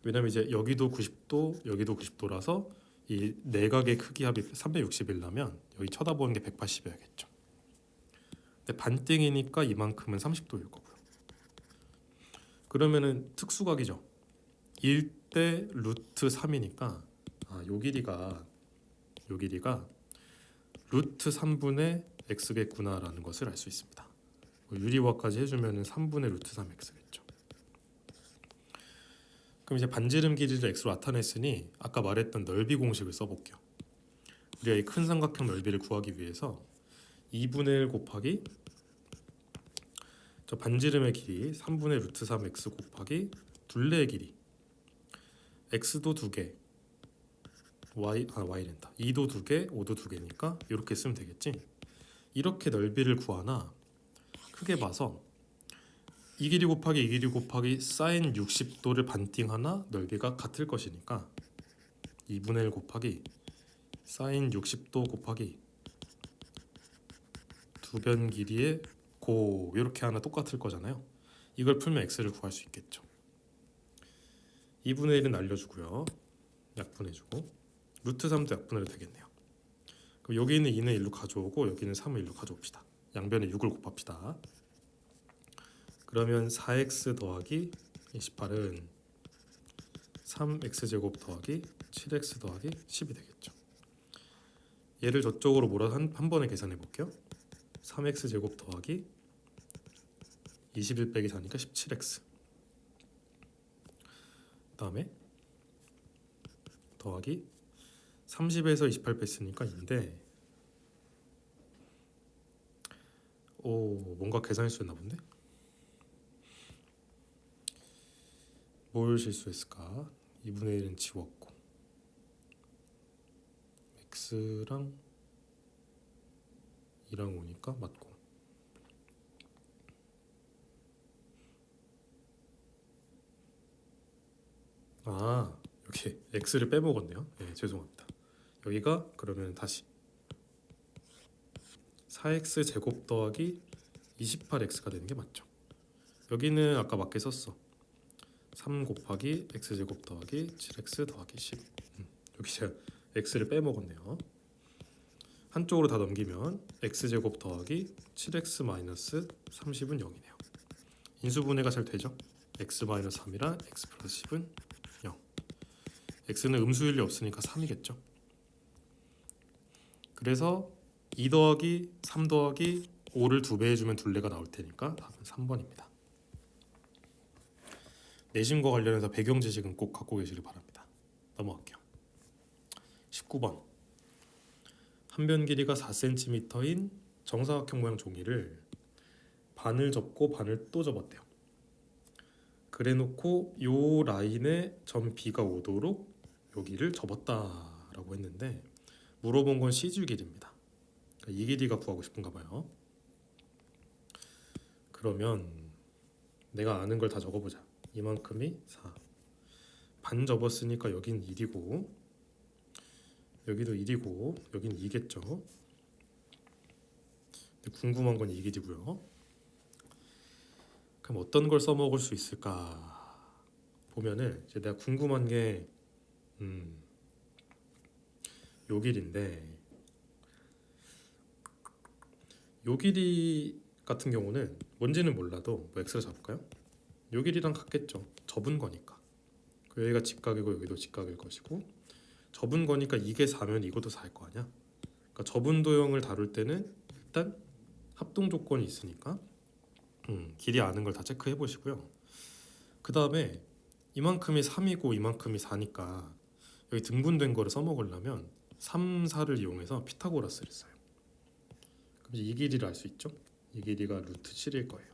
A: 왜냐면 이제 여기도 90도 여기도 90도라서 이 내각의 크기 합이 360이려면 여기 쳐다보는 게 180이어야겠죠. 근데 반띵이니까 이만큼은 30도일 거고요. 그러면은 특수각이죠. 1대 루트 3이니까 요 길이가 루트 3분의 x겠구나라는 것을 알 수 있습니다. 유리화까지 해주면은 3분의 루트 3x겠죠. 그럼 이제 반지름 길이를 x로 나타냈으니 아까 말했던 넓이 공식을 써볼게요. 우리가 이 큰 삼각형 넓이를 구하기 위해서 2분의 1 곱하기 저 반지름의 길이 3분의 루트 3x 곱하기 둘레의 길이 x도 2개 y랜다 2도 2개 5도 2개니까 이렇게 쓰면 되겠지. 이렇게 넓이를 구하나 크게 봐서 이 길이 곱하기 이 길이 곱하기 사인 60도를 반띵하나 넓이가 같을 것이니까 2분의 1 곱하기 사인 60도 곱하기 두 변 길이의 고 이렇게 하나 똑같을 거잖아요. 이걸 풀면 x를 구할 수 있겠죠. 2분의 1은 날려주고요. 약분해주고 루트 3도 약분해도 되겠네요. 그럼 여기 있는 2는 1로 가져오고 여기는 3을 1로 가져옵시다. 양변에 6을 곱합시다. 그러면 4x 더하기 28은 3x제곱 더하기 7x 더하기 10이 되겠죠. 얘를 저쪽으로 몰아서 한 번에 계산해 볼게요. 3x제곱 더하기 21 빼기 4니까 17x. 그 다음에 더하기 30에서 28 뺐으니까 2인데 뭔가 계산할 수 있나 본데? 뭘 실수했을까? 2분의 1은 지웠고 x랑 2랑 오니까 맞고 여기 x를 빼먹었네요. 네, 죄송합니다. 여기가 그러면 다시 4x 제곱 더하기 28x가 되는 게 맞죠. 여기는 아까 맞게 썼어. 3 곱하기 x 제곱 더하기 7x 더하기 10. 여기 제가 x를 빼먹었네요. 한쪽으로 다 넘기면 x 제곱 더하기 7x 마이너스 30은 0이네요. 인수분해가 잘 되죠? x 마이너스 3이랑 x 플러스 10은 0. x는 음수일 리 없으니까 3이겠죠. 그래서 2 더하기 3 더하기 5를 2배 해주면 둘레가 나올 테니까 답은 3번입니다. 내신과 관련해서 배경 지식은 꼭 갖고 계시길 바랍니다. 넘어갈게요. 19번. 한 변 길이가 4cm인 정사각형 모양 종이를 반을 접고 반을 또 접었대요. 그래놓고 요 라인에 점 B가 오도록 여기를 접었다라고 했는데 물어본 건 C줄 길이입니다. 그러니까 이 길이가 구하고 싶은가 봐요. 그러면 내가 아는 걸 다 적어보자. 이만큼이 4. 반 접었으니까 여긴 1이고 여기도 1이고 여긴 2겠죠. 궁금한 건 이 길이고요. 그럼 어떤 걸 써먹을 수 있을까 보면은 이제 내가 궁금한 게 요 길인데 요 길이 같은 경우는 뭔지는 몰라도 뭐 x로 잡을까요? 요 길이랑 같겠죠. 접은 거니까. 여기가 직각이고 여기도 직각일 것이고 접은 거니까 이게 4면 이것도 4일 거 아니야. 그러니까 접은 도형을 다룰 때는 일단 합동 조건이 있으니까 길이 아는 걸 다 체크해 보시고요. 그 다음에 이만큼이 3이고 이만큼이 4니까 여기 등분된 거를 써먹으려면 3, 4를 이용해서 피타고라스를 써요. 그럼 이 길이를 알 수 있죠? 이 길이가 루트 7일 거예요.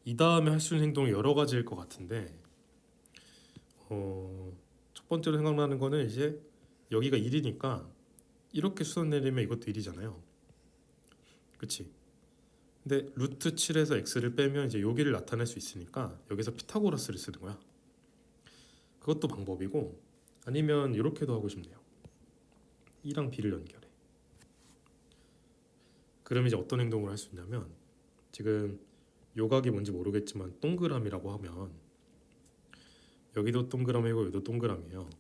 A: 이 다음에 할 수 있는 행동이 여러 가지일 것 같은데 첫 번째로 생각나는 거는 이제 여기가 1이니까 이렇게 수선 내리면 이것도 1이잖아요. 그치? 근데 루트 7에서 x를 빼면 이제 여기를 나타낼 수 있으니까 여기서 피타고라스를 쓰는 거야. 그것도 방법이고 아니면 이렇게도 하고 싶네요. 2랑 b를 연결해. 그럼 이제 어떤 행동을 할 수 있냐면 지금 요각이 뭔지 모르겠지만 동그라미라고 하면 여기도 동그라미고 여기도 동그라미예요.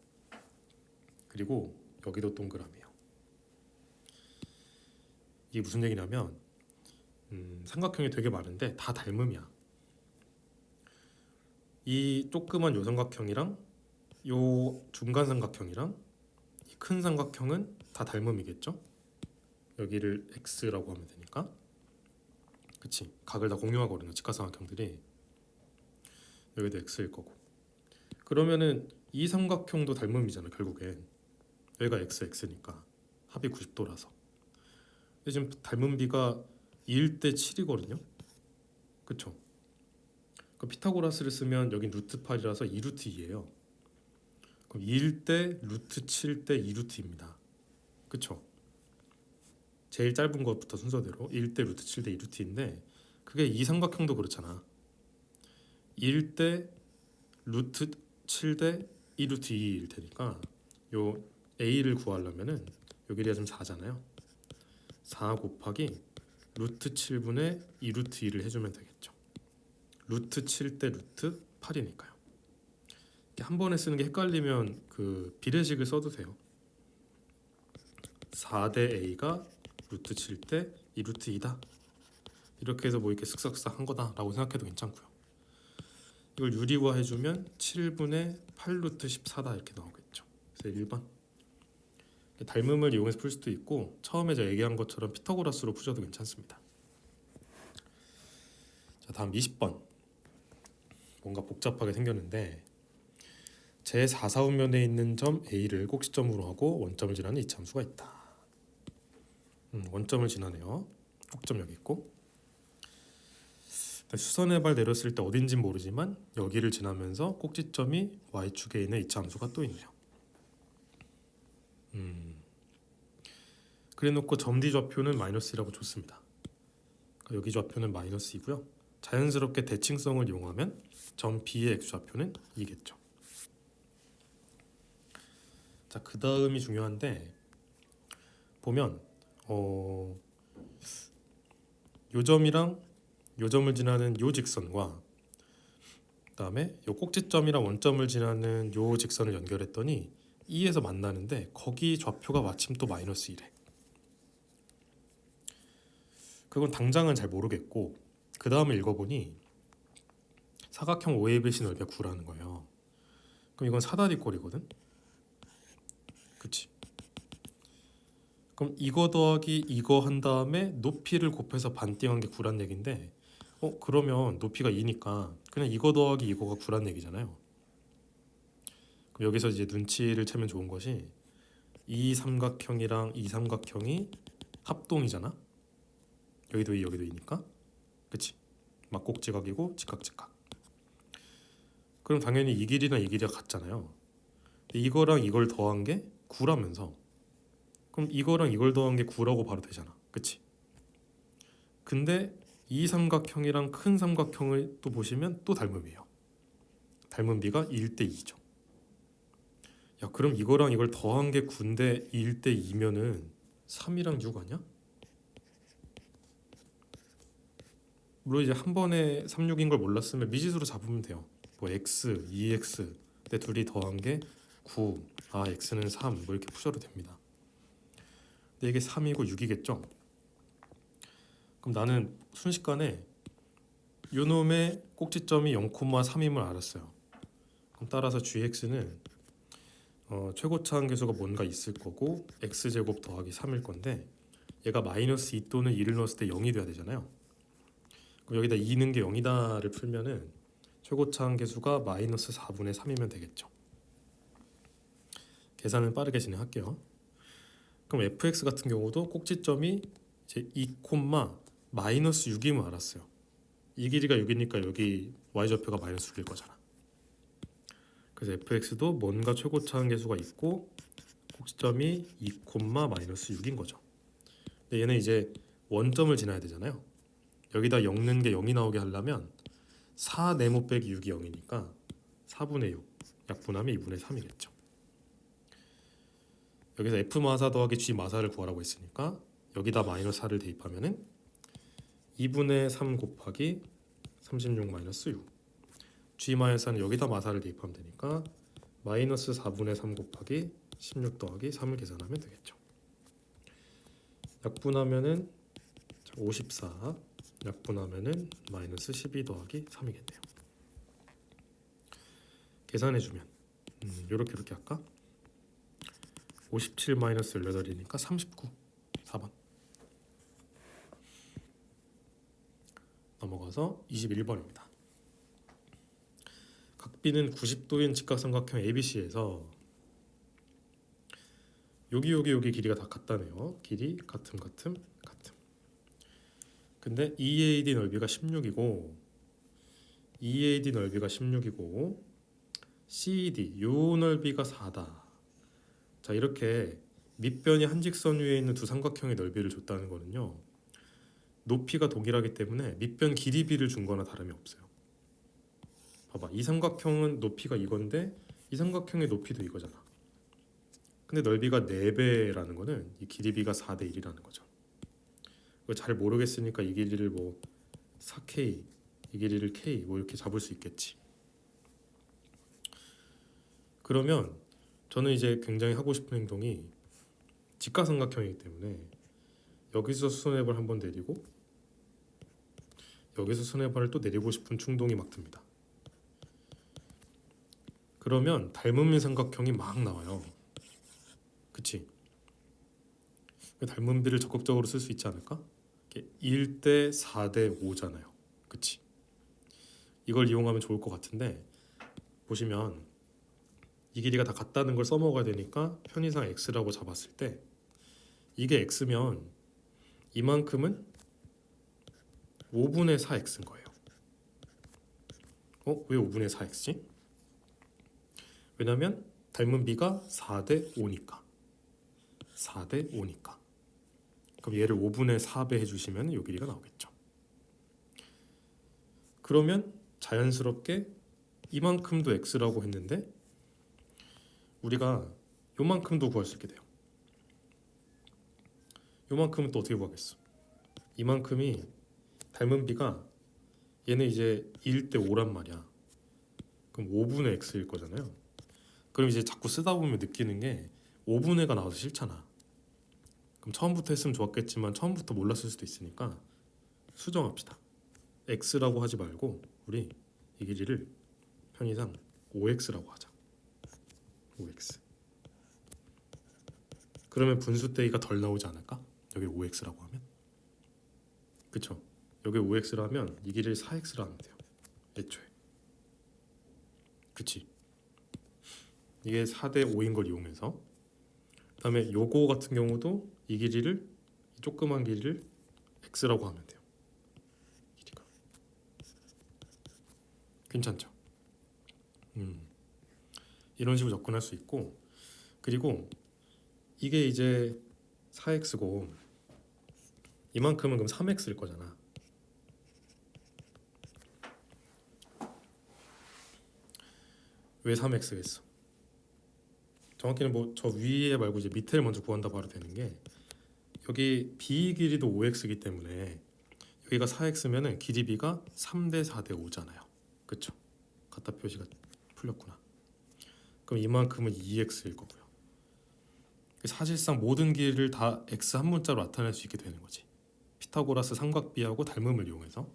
A: 그리고 여기도 동그라미예요. 이게 무슨 얘기냐면 삼각형이 되게 많은데 다 닮음이야. 이 조그만 요 삼각형이랑 요 중간 삼각형이랑 이 큰 삼각형은 다 닮음이겠죠? 여기를 x라고 하면 되니까. 그치? 각을 다 공유하거든요. 직각삼각형들이. 여기도 x일 거고. 그러면은 이 삼각형도 닮음이잖아. 결국엔 여기가 x니까 합이 90도라서. 근데 지금 닮은 비가 2일 때 7이거든요. 그쵸? 그 피타고라스를 쓰면 여긴 루트 8이라서 2루트 2예요. 그럼 2일 때 루트 7 때 2루트입니다. 그쵸? 제일 짧은 것부터 순서대로 1 대 루트 7 대 2루트인데 그게 이 삼각형도 그렇잖아. 1 대 루트 7 대 2루트 2일 테니까 요 a를 구하려면은 요 길이가 좀 4잖아요. 4 곱하기 루트 7분의 2루트 2를 해주면 되겠죠. 루트 7 대 루트 8이니까요. 한 번에 쓰는 게 헷갈리면 그 비례식을 써도 돼요. 4대 a가 루트 7 대 2루트 2다. 이렇게 해서 뭐 이렇게 쓱싹싹 한 거다라고 생각해도 괜찮고요. 이걸 유리화 해주면 7분의 8루트 14다 이렇게 나오겠죠. 그래서 1번. 닮음을 이용해서 풀 수도 있고 처음에 제가 얘기한 것처럼 피타고라스로 푸셔도 괜찮습니다. 자, 다음 20번. 뭔가 복잡하게 생겼는데 제4사분면에 있는 점 A를 꼭지점으로 하고 원점을 지나는 이차함수가 있다. 원점을 지나네요. 꼭점 여기 있고 수선의 발 내렸을 때 어딘진 모르지만 여기를 지나면서 꼭지점이 Y축에 있는 이차함수가 또 있네요. 그래놓고 점 D 좌표는 마이너스라고 줬습니다. 여기 좌표는 마이너스이고요. 자연스럽게 대칭성을 이용하면 점 B의 X좌표는 2겠죠. 자, 그 다음이 중요한데 보면 요 점이랑 요 점을 지나는 요 직선과 그 다음에 요 꼭지점이랑 원점을 지나는 요 직선을 연결했더니 E에서 만나는데 거기 좌표가 마침 또 마이너스 1에 그건 당장은 잘 모르겠고 그 다음을 읽어보니 사각형 OABC 넓이가 9라는 거예요. 그럼 이건 사다리꼴이거든. 그치? 그럼 이거 더하기 이거 한 다음에 높이를 곱해서 반띵한 게 9란 얘기인데 그러면 높이가 2니까 그냥 이거 더하기 이거가 9란 얘기잖아요. 그럼 여기서 이제 눈치를 채면 좋은 것이 이 삼각형이랑 이 삼각형이 합동이잖아. 여기도 2 여기도 2니까 그치? 막꼭지각이고 직각직각. 그럼 당연히 이 길이나 이 길이가 같잖아요. 근데 이거랑 이걸 더한 게 9라면서 그럼 이거랑 이걸 더한 게 9라고 바로 되잖아. 그치? 근데 이 삼각형이랑 큰 삼각형을 또 보시면 또 닮음이에요. 닮은 비가 1대 2죠. 야, 그럼 이거랑 이걸 더한 게 9인데 1대 2면은 3이랑 6 아니야? 물론 이제 한 번에 3, 6인 걸 몰랐으면 미지수로 잡으면 돼요. 뭐 x, 2x 근데 둘이 더한 게 9, x는 3 뭐 이렇게 푸셔도 됩니다. 근데 이게 3이고 6이겠죠? 그럼 나는 순식간에 요 놈의 꼭지점이 0,3임을 알았어요. 그럼 따라서 gx는 최고차 함계수가 뭔가 있을 거고 x제곱 더하기 3일 건데 얘가 마이너스 2 또는 2를 넣었을 때 0이 돼야 되잖아요. 그럼 여기다 2 넣은 게 0이다를 풀면은 최고차 함계수가 마이너스 4분의 3이면 되겠죠. 계산을 빠르게 진행할게요. 그럼 fx 같은 경우도 꼭지점이 이제 2, 마이너스 6이면 알았어요. 이 길이가 6이니까 여기 y좌표가 마이너스 6일 거잖아. 그래서 fx도 뭔가 최고차 함계수가 있고 꼭지점이 2, 마이너스 6인 거죠. 근데 얘는 이제 원점을 지나야 되잖아요. 여기다 0 넣은 게 0이 나오게 하려면 4 네모 빼기 6이 0이니까 4분의 6 약분하면 2분의 3이겠죠. 여기서 f 마사 더하기 g 마사를 구하라고 했으니까 여기다 마이너스 4를 대입하면은 2분의 3 곱하기 36 마이너스 6 g 마이너스는 여기다 마사를 대입하면 되니까 마이너스 4분의 3 곱하기 16 더하기 3을 계산하면 되겠죠. 약분하면은 54 약분하면은 마이너스 12 더하기 3이겠네요. 계산해주면 이렇게 할까? 57 마이너스 18이니까 39 4번. 넘어가서 21번입니다. 각비는 90도인 직각삼각형 ABC에서 여기 길이가 다 같다네요. 길이 같음. 근데 EAD 넓이가 16이고 EAD 넓이가 16이고 CED 요 넓이가 4다. 자, 이렇게 밑변이 한 직선 위에 있는 두 삼각형의 넓이를 줬다는 거는요. 높이가 동일하기 때문에 밑변 길이비를 준 거나 다름이 없어요. 봐봐. 이 삼각형은 높이가 이건데 이 삼각형의 높이도 이거잖아. 근데 넓이가 4배라는 거는 이 길이비가 4대 1이라는 거죠. 이거 잘 모르겠으니까 이 길이를 뭐 4K, 이 길이를 K 뭐 이렇게 잡을 수 있겠지. 그러면 저는 이제 굉장히 하고 싶은 행동이 직각삼각형이기 때문에 여기서 수선해발 한번 내리고 여기서 수선해발을 또 내리고 싶은 충동이 막 듭니다. 그러면 닮은 삼각형이 막 나와요. 그치? 닮은 비를 적극적으로 쓸 수 있지 않을까? 1대 4대 5잖아요. 그치? 이걸 이용하면 좋을 것 같은데 보시면 이 길이가 다 같다는 걸 써먹어야 되니까 편의상 x라고 잡았을 때 이게 x면 이만큼은 5분의 4x인 거예요. 왜 5분의 4x지? 왜냐면 닮은 비가 4대 5니까 4대 5니까 그럼 얘를 5분의 4배 해주시면 이 길이가 나오겠죠. 그러면 자연스럽게 이만큼도 x라고 했는데 우리가 요만큼도 구할 수 있게 돼요. 요만큼은 또 어떻게 구하겠어? 이만큼이 닮은 비가 얘는 이제 1대 5란 말이야. 그럼 5분의 x일 거잖아요. 그럼 이제 자꾸 쓰다 보면 느끼는 게 5분의가 나와서 싫잖아. 그럼 처음부터 했으면 좋았겠지만 처음부터 몰랐을 수도 있으니까 수정합시다. x라고 하지 말고 우리 이 길이를 편의상 5x라고 하자. 5x. 그러면 분수대기가 덜 나오지 않을까? 여기 5x라고 하면? 그쵸? 여기 5x라 하면 이 길이를 4x라 하면 돼요. 애초에. 그치? 이게 4대 5인 걸 이용해서 그다음에 요거 같은 경우도 이 길이를 이 조그만 길이를 x라고 하면 돼요. 길이가. 괜찮죠? 이런 식으로 접근할 수 있고 그리고 이게 이제 4x고 이만큼은 그럼 3x일 거잖아. 왜 3x겠어? 정확히는 뭐 저 위에 말고 이제 밑에를 먼저 구한다고 해도 되는 게 여기 b 길이도 5x이기 때문에 여기가 4x면은 길이 b가 3대 4대 5잖아요. 그쵸? 갖다 표시가 풀렸구나. 그럼 이만큼은 2x일 거고요. 사실상 모든 길이를 다 x 한 문자로 나타낼 수 있게 되는 거지. 피타고라스 삼각비하고 닮음을 이용해서.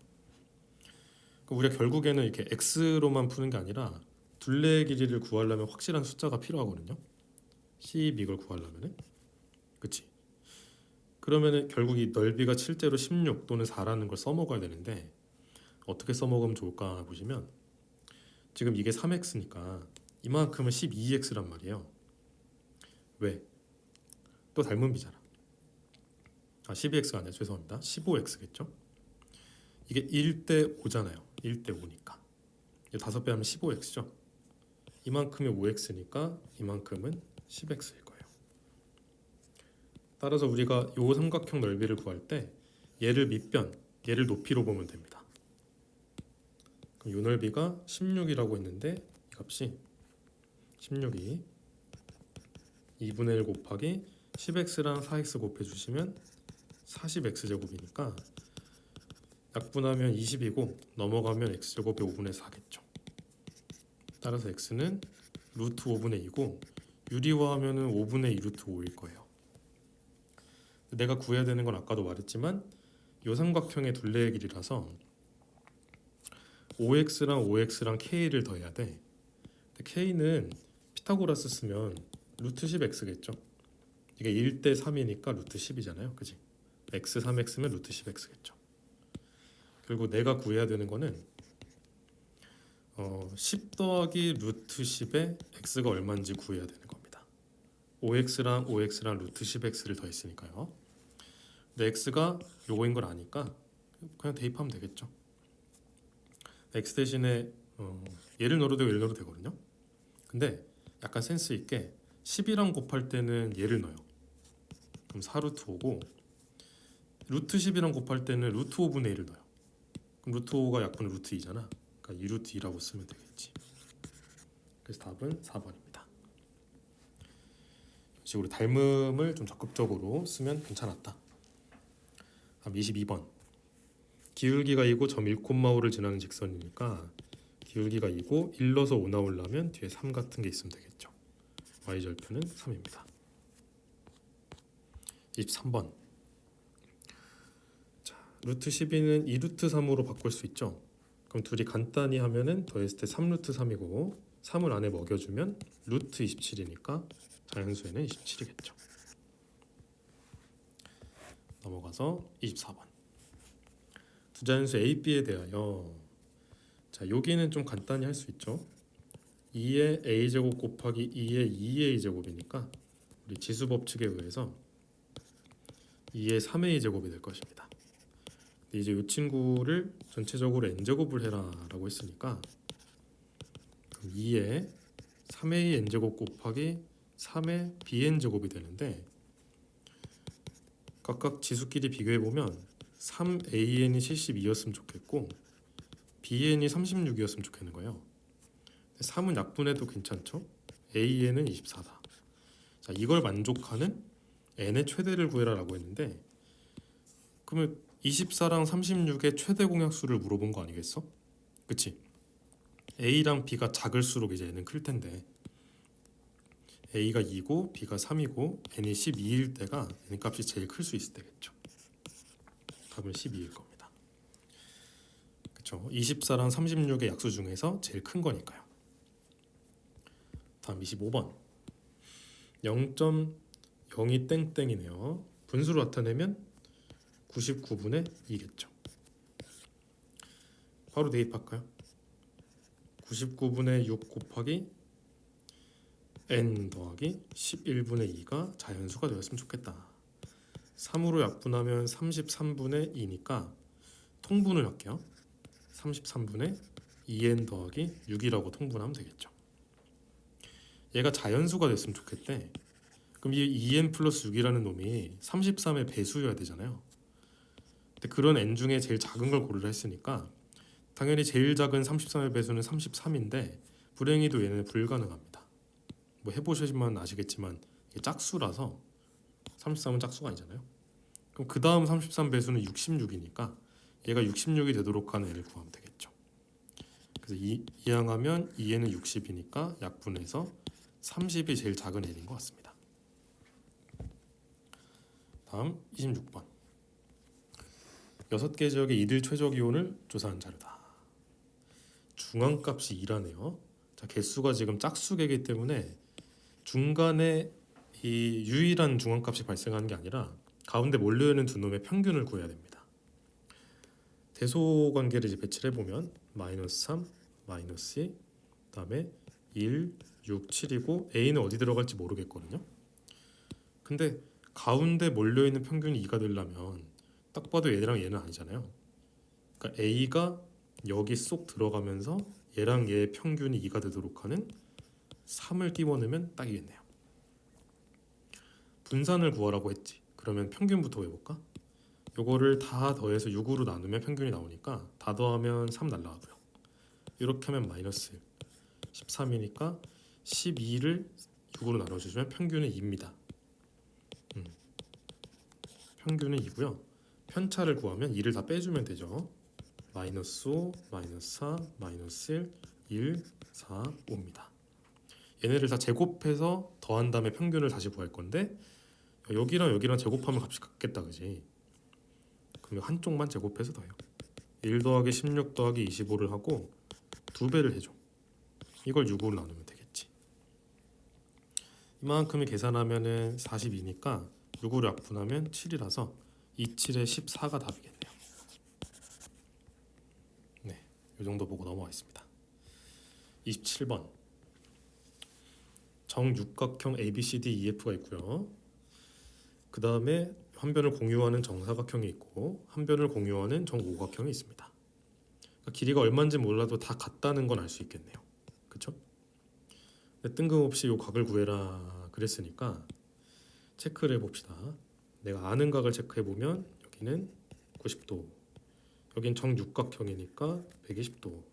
A: 그럼 우리가 결국에는 이렇게 x로만 푸는 게 아니라 둘레의 길이를 구하려면 확실한 숫자가 필요하거든요. 12 이걸 구하려면은. 그치? 그러면은 결국 이 넓이가 실제로 16 또는 4라는 걸 써먹어야 되는데 어떻게 써먹으면 좋을까 보시면 지금 이게 3x니까 이만큼은 12x란 말이에요. 왜? 또 닮은 비잖아. 12x가 아니라 죄송합니다. 15x겠죠? 이게 1대 5잖아요. 1대 5니까 5배 하면 15x죠. 이만큼이 5x니까 이만큼은 10x일 거예요. 따라서 우리가 요 삼각형 넓이를 구할 때 얘를 밑변, 얘를 높이로 보면 됩니다. 그럼 요 넓이가 16이라고 했는데 이 값이 16이 2분의 1 곱하기 10x랑 4x 곱해주시면 40x제곱이니까 약분하면 20이고 넘어가면 x제곱이 5분의 4겠죠. 따라서 x는 루트 5분의 2고 유리화하면 5분의 2 루트 5일 거예요. 내가 구해야 되는 건 아까도 말했지만 요 삼각형의 둘레의 길이라서 5x랑 k를 더해야 돼. 근데 k는 피타고라스 쓰면 루트 10x겠죠. 이게 1대 3이니까 루트 10이잖아요. 그치? x 3x면 루트 10x겠죠. 결국 내가 구해야 되는 거는 10 더하기 루트 10에 x가 얼마인지 구해야 되는 겁니다. 5x랑 루트 10x를 더했으니까요. 근데 x가 요거인 걸 아니까 그냥 대입하면 되겠죠. x 대신에 얘를 넣어도 되고 얘를 넣어도 되거든요. 근데 약간 센스 있게 10이랑 곱할 때는 얘를 넣어요. 그럼 4루트 5고 루트 10이랑 곱할 때는 루트 5분의 1을 넣어요. 그럼 루트 5가 약분 루트 2잖아. 그러니까 2루트 2라고 쓰면 되겠지. 그래서 답은 4번입니다. 이런 식으로 닮음을 좀 적극적으로 쓰면 괜찮았다. 다음 22번. 기울기가 2고 점 1,5를 지나는 직선이니까 기울기가 2고 1 넣어서 5 나오려면 뒤에 3 같은 게 있으면 되겠죠. y절편은 3입니다. 23번. 자, 루트 12는 2루트 3으로 바꿀 수 있죠. 그럼 둘이 간단히 하면은 더했을 때 3루트 3이고 3을 안에 먹여주면 루트 27이니까 자연수에는 27이겠죠. 넘어가서 24번. 두 자연수 A, B에 대하여 자, 여기는 좀 간단히 할 수 있죠. 2의 a제곱 곱하기 2의 2a제곱이니까 우리 지수 법칙에 의해서 2의 3a제곱이 될 것입니다. 근데 이제 이 친구를 전체적으로 n제곱을 해라 라고 했으니까 그럼 2의 3a n제곱 곱하기 3의 bn제곱이 되는데 각각 지수끼리 비교해보면 3an이 72였으면 좋겠고 bn이 36이었으면 좋겠는 거예요. 3은 약분해도 괜찮죠? an은 24다. 자, 이걸 만족하는 n의 최대를 구해라 라고 했는데 그러면 24랑 36의 최대 공약수를 물어본 거 아니겠어? 그치? a랑 b가 작을수록 이제 n은 클 텐데 a가 2고 b가 3이고 n이 12일 때가 n 값이 제일 클 수 있을 때겠죠. 답은 12일 겁니다. 그쵸? 24랑 36의 약수 중에서 제일 큰 거니까요. 다음 25번 0.02 땡땡이네요. 분수로 나타내면 99분의 2겠죠. 바로 대입할까요? 99분의 6 곱하기 n 더하기 11분의 2가 자연수가 되었으면 좋겠다. 3으로 약분하면 33분의 2니까 통분을 할게요. 33분의 2n 더하기 6이라고 통분하면 되겠죠. 얘가 자연수가 됐으면 좋겠대. 그럼 이 2n 플러스 6이라는 놈이 33의 배수여야 되잖아요. 근데 그런 n 중에 제일 작은 걸 고르라 했으니까 당연히 제일 작은 33의 배수는 33인데 불행히도 얘는 불가능합니다. 뭐 해보시면 아시겠지만 이게 짝수라서 33은 짝수가 아니잖아요. 그럼 그 다음 33 배수는 66이니까 얘가 66이 되도록 하는 애를 구하면 되겠죠. 그래서 이항하면 2n은 60이니까 약분해서 30이 제일 작은 n인 것 같습니다. 다음 26번 6개 지역의 이들 최저 기온을 조사한 자료다. 중앙값이 2라네요. 자, 개수가 지금 짝수개이기 때문에 중간에 이 유일한 중앙값이 발생하는 게 아니라 가운데 몰려있는 두 놈의 평균을 구해야 됩니다. 대소 관계를 이제 배치를 해보면 마이너스 3, 마이너스 2, 그다음에 1, 6, 7이고 a는 어디 들어갈지 모르겠거든요. 근데 가운데 몰려있는 평균이 2가 되려면 딱 봐도 얘랑 얘는 아니잖아요. 그러니까 a가 여기 쏙 들어가면서 얘랑 얘의 평균이 2가 되도록 하는 3을 끼워넣으면 딱이겠네요. 분산을 구하라고 했지. 그러면 평균부터 해볼까? 요거를 다 더해서 6으로 나누면 평균이 나오니까 다 더하면 3 날라가고요. 이렇게 하면 마이너스 13이니까 12를 6으로 나눠주시면 평균은 2입니다. 평균은 2고요. 편차를 구하면 2를 다 빼주면 되죠. 마이너스 5, 마이너스 4, 마이너스 1, 4, 5입니다. 얘네를 다 제곱해서 더한 다음에 평균을 다시 구할 건데 여기랑 여기랑 제곱하면 값이 같겠다, 그지? 그럼 한쪽만 제곱해서 더해요. 1 더하기 16 더하기 25를 하고 2배를 해줘. 이걸 6으로 나누면 되겠지. 이만큼을 계산하면은 42니까 6으로 약분하면 7이라서 27에 14가 답이겠네요. 네, 이 정도 보고 넘어가겠습니다. 27번 정육각형 ABCDEF가 있고요. 그 다음에 한 변을 공유하는 정사각형이 있고 한 변을 공유하는 정오각형이 있습니다. 그러니까 길이가 얼마인지 몰라도 다 같다는 건 알 수 있겠네요. 그쵸? 근데 뜬금없이 요 각을 구해라 그랬으니까 체크를 해봅시다. 내가 아는 각을 체크해보면 여기는 90도, 여긴 정육각형이니까 120도,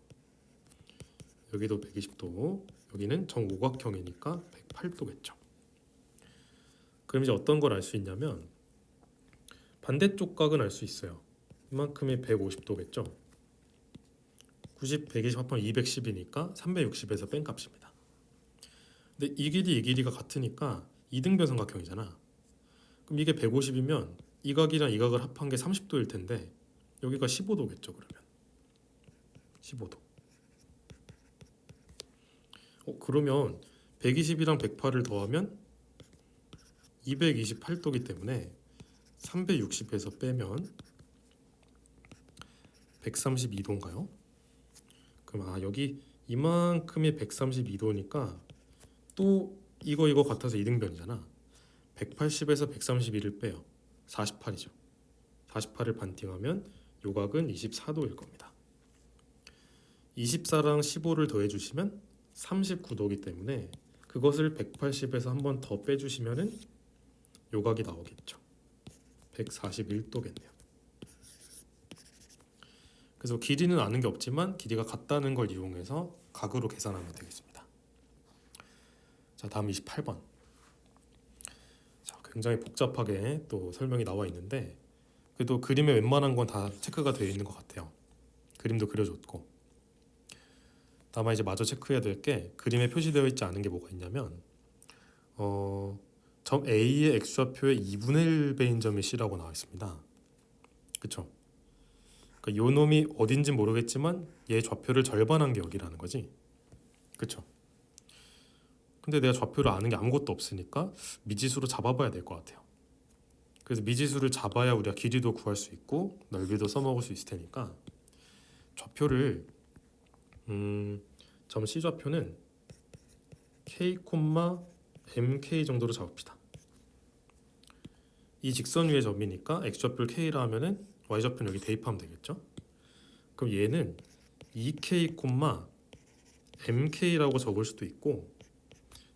A: 여기도 120도, 여기는 정오각형이니까 108도겠죠. 그럼 이제 어떤 걸 알 수 있냐면 반대쪽 각은 알 수 있어요. 이만큼이 150도겠죠. 90, 120 합하면 210이니까 360에서 뺀 값입니다. 근데 이 길이가 같으니까 이등변 삼각형이잖아. 그럼 이게 150이면 이 각이랑 이 각을 합한 게 30도일 텐데 여기가 15도겠죠. 그러면 15도. 그러면 120이랑 108을 더하면 228도이기 때문에 360에서 빼면 132도인가요? 그럼 여기 이만큼이 132도니까 또 이거 같아서 이등변이잖아. 180에서 131을 빼요. 48이죠. 48을 반띵하면 요각은 24도일 겁니다. 24랑 15를 더해주시면 39도이기 때문에 그것을 180에서 한 번 더 빼주시면은 요각이 나오겠죠. 141도겠네요. 그래서 길이는 아는 게 없지만 길이가 같다는 걸 이용해서 각으로 계산하면 되겠습니다. 자, 다음 28번. 자, 굉장히 복잡하게 또 설명이 나와 있는데 그래도 그림에 웬만한 건 다 체크가 되어 있는 것 같아요. 그림도 그려줬고. 다만 이제 마저 체크해야 될 게 그림에 표시되어 있지 않은 게 뭐가 있냐면 점 A의 x좌표의 2분의 1배인 점이 C라고 나와 있습니다. 그쵸? 그러니까 요 놈이 어딘지 모르겠지만 얘 좌표를 절반한 게 여기라는 거지. 그쵸? 근데 내가 좌표를 아는 게 아무것도 없으니까 미지수로 잡아봐야 될 것 같아요. 그래서 미지수를 잡아야 우리가 길이도 구할 수 있고 넓이도 써먹을 수 있을 테니까 좌표를 점 C 좌표는 K, MK 정도로 잡읍시다. 이 직선 위의 점이니까 X좌표를 K라 하면은 Y좌표는 여기 대입하면 되겠죠. 그럼 얘는 2K, MK라고 적을 수도 있고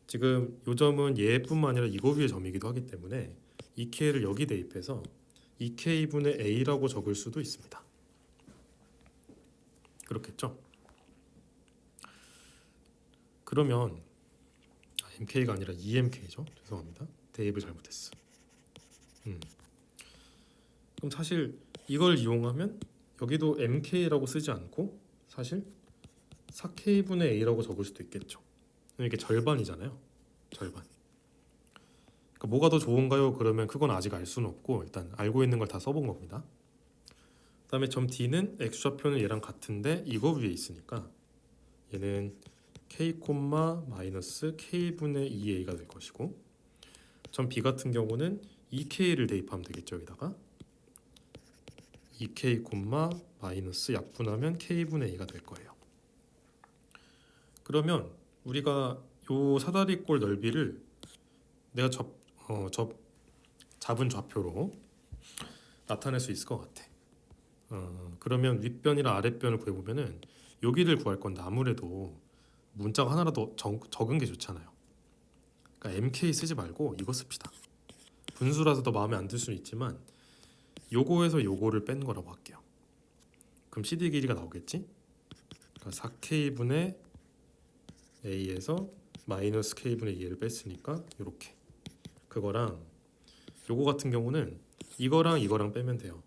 A: 지금 요 점은 얘뿐만 아니라 이거 위의 점이기도 하기 때문에 2K를 여기 대입해서 2K분의 A라고 적을 수도 있습니다. 그렇겠죠? 그러면 MK가 아니라 EMK죠. 죄송합니다. 대입을 잘못했어. 그럼 사실 이걸 이용하면 여기도 MK라고 쓰지 않고 사실 4K분의 A라고 적을 수도 있겠죠. 이게 절반이잖아요. 절반. 그러니까 뭐가 더 좋은가요? 그러면 그건 아직 알 수는 없고 일단 알고 있는 걸 다 써본 겁니다. 그다음에 점 D는 X좌표는 얘랑 같은데 이거 위에 있으니까 얘는 K, K분의 2A가 될 것이고 점 B 같은 경우는 2K를 대입하면 되겠죠. 여기다가 2K, 약분하면 K분의 2가 될 거예요. 그러면 우리가 요 사다리꼴 넓이를 내가 잡은 좌표로 나타낼 수 있을 것 같아. 그러면 윗변이랑 아랫변을 구해보면은 여기를 구할 건데 아무래도 문자가 하나라도 적은 게 좋잖아요. 그러니까 MK 쓰지 말고 이거 씁시다. 분수라서 더 마음에 안 들 수는 있지만 요거에서 요거를 뺀 거라고 할게요. 그럼 CD 길이가 나오겠지? 그러니까 4K분의 A에서 마이너스 K분의 2를 뺐으니까 요렇게 그거랑 요거 같은 경우는 이거랑 빼면 돼요.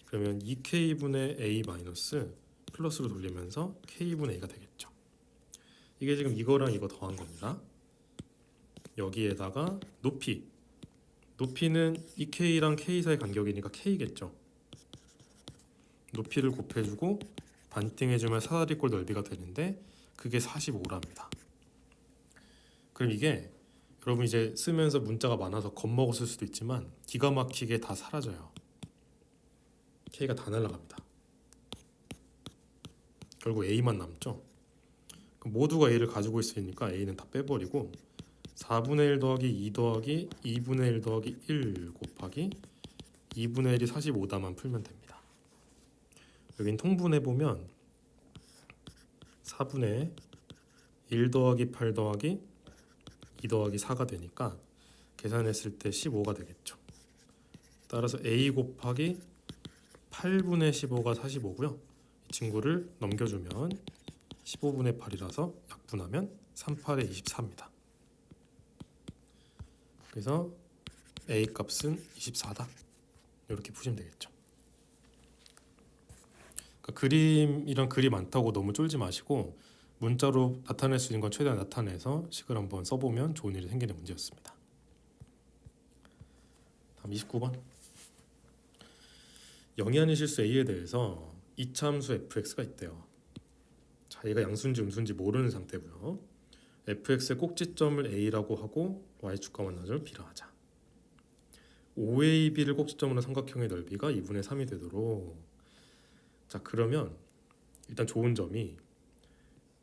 A: 그러면 2K분의 A 마이너스 플러스로 돌리면서 K분의 A가 되겠죠. 이게 지금 이거랑 이거 더한 겁니다. 여기에다가 높이는 2K랑 K 사이 간격이니까 K겠죠. 높이를 곱해주고 반띵해주면 사다리꼴 넓이가 되는데 그게 45랍니다. 그럼 이게 여러분 이제 쓰면서 문자가 많아서 겁먹었을 수도 있지만 기가 막히게 다 사라져요. K가 다 날아갑니다. 결국 A만 남죠. 그럼 모두가 A를 가지고 있으니까 A는 다 빼버리고 4분의 1 더하기 2 더하기 2분의 1 더하기 1 곱하기 2분의 1이 45다만 풀면 됩니다. 여긴 통분해보면 4분의 1 더하기 8 더하기 2 더하기 4가 되니까 계산했을 때 15가 되겠죠. 따라서 A 곱하기 8분의 15가 45고요. 이 친구를 넘겨주면 15분의 8이라서 약분하면 38의 24입니다. 그래서 A 값은 24다. 이렇게 푸시면 되겠죠. 그러니까 그림이랑 글이 많다고 너무 쫄지 마시고 문자로 나타낼 수 있는 건 최대한 나타내서 식을 한번 써보면 좋은 일이 생기는 문제였습니다. 다음 29번. 영이 아닌 실수 A에 대해서 이차함수 fx가 있대요. 자, 얘가 양수인지 음수인지 모르는 상태고요. fx의 꼭지점을 A라고 하고 y축과 만나점을 B라 하자. OAB를 꼭지점으로 삼각형의 넓이가 2분의 3이 되도록. 자, 그러면 일단 좋은 점이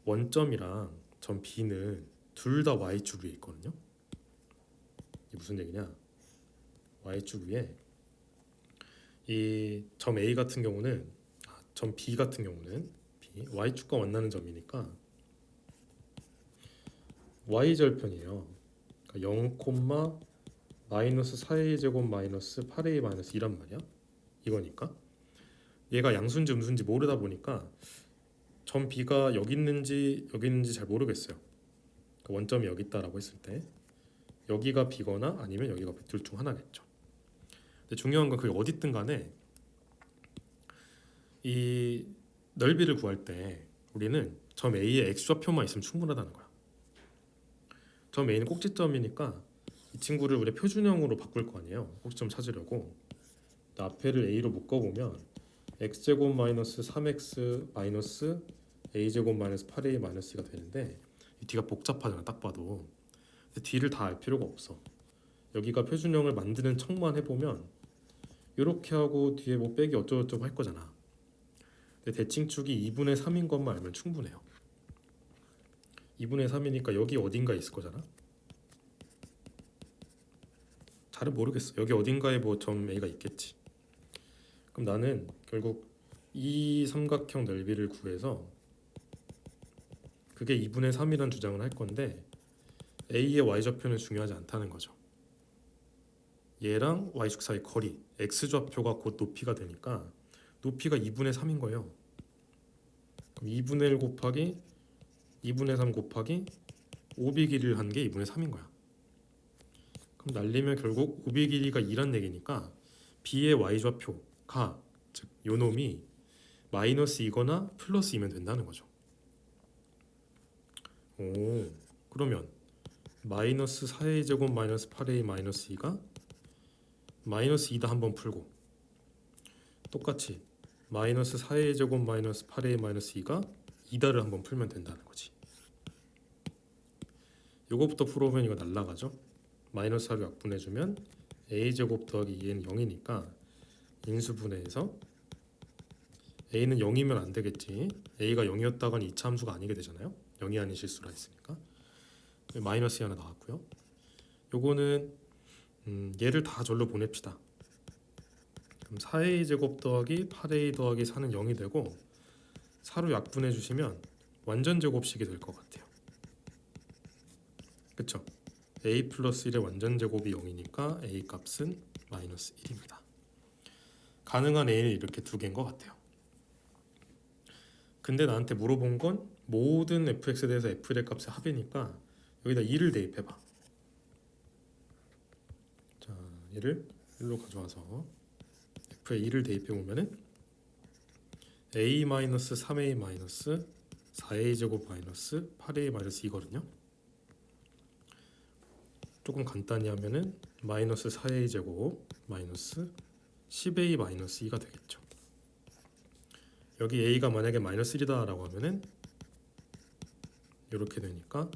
A: 원점이랑 점 B는 둘 다 y축 위에 있거든요. 이게 무슨 얘기냐? y축 위에 이 점 A 같은 경우는 점 B 같은 경우는 B, y축과 만나는 점이니까 y절편이에요. 그러니까 0, 마이너스 4a 제곱 마이너스 8a 마이너스 2란 말이야. 이거니까 얘가 양수인지 음수인지 모르다 보니까 점 B가 여기 있는지 잘 모르겠어요. 그러니까 원점이 여기 있다라고 했을 때 여기가 B거나 아니면 여기가 B 둘 중 하나겠죠. 근데 중요한 건 그게 어디든 간에 이 넓이를 구할 때 우리는 점 A의 x좌표만 있으면 충분하다는 거야. 점 A는 꼭지점이니까 이 친구를 우리 표준형으로 바꿀 거 아니에요. 꼭지점 찾으려고. 앞에를 A로 묶어보면 x제곱 마이너스 3x 마이너스 a제곱 마이너스 8a 마이너스 2가 되는데 이 뒤가 복잡하잖아 딱 봐도. 근데 뒤를 다 알 필요가 없어. 여기가 표준형을 만드는 척만 해보면 이렇게 하고 뒤에 뭐 빼기 어쩌고저쩌고 할 거잖아. 근데 대칭축이 2분의 3인 것만 알면 충분해요. 2분의 3이니까 여기 어딘가에 있을 거잖아. 잘은 모르겠어. 여기 어딘가에 뭐 점 A가 있겠지. 그럼 나는 결국 이 삼각형 넓이를 구해서 그게 2분의 3이라는 주장을 할 건데 A의 y좌표는 중요하지 않다는 거죠. 얘랑 y축 사이 거리 x좌표가 곧 높이가 되니까 높이가 2분의 3인 거예요. 그럼 2분의 1 곱하기 2분의 3 곱하기 5b 길이를 한 게 2분의 3인 거야. 그럼 날리면 결국 5b 길이가 2란 얘기니까 b의 y좌표가 즉 요놈이 마이너스 2거나 플러스 2면 된다는 거죠. 오, 그러면 마이너스 4a 제곱 마이너스 8a 마이너스 2가 마이너스 2다 한번 풀고 똑같이 마이너스 4a 제곱 마이너스 8a 마이너스 2가 2다를 한번 풀면 된다는 거지. 요거부터 풀어보면 이거 날라가죠. 마이너스 4를 약분해주면 a 제곱 더하기 2는 0이니까 인수분해해서 a는 0이면 안 되겠지. a가 0이었다간 2차 함수가 아니게 되잖아요. 0이 아닌 실수라 했으니까. 마이너스 하나 나왔고요. 요거는 얘를 다 절로 보냅시다. 그럼 4a 제곱 더하기 8a 더하기 4는 0이 되고 4로 약분해 주시면 완전 제곱식이 될 것 같아요. 그쵸? a 플러스 1의 완전 제곱이 0이니까 a 값은 마이너스 1입니다. 가능한 a는 이렇게 두 개인 것 같아요. 근데 나한테 물어본 건 모든 fx에 대해서 f의 값의 합이니까 여기다 2를 대입해봐. 자, 얘를 1로 가져와서 f에 2를 대입해보면은 a-3a 4a 제곱 마이너스 8a 마이너스 2거든요. 조금 간단히 하면은 마이너스 4a 제곱 마이너스 10a 마이너스 2가 되겠죠. 여기 a가 만약에 마이너스 1이다 라고 하면은 이렇게 되니까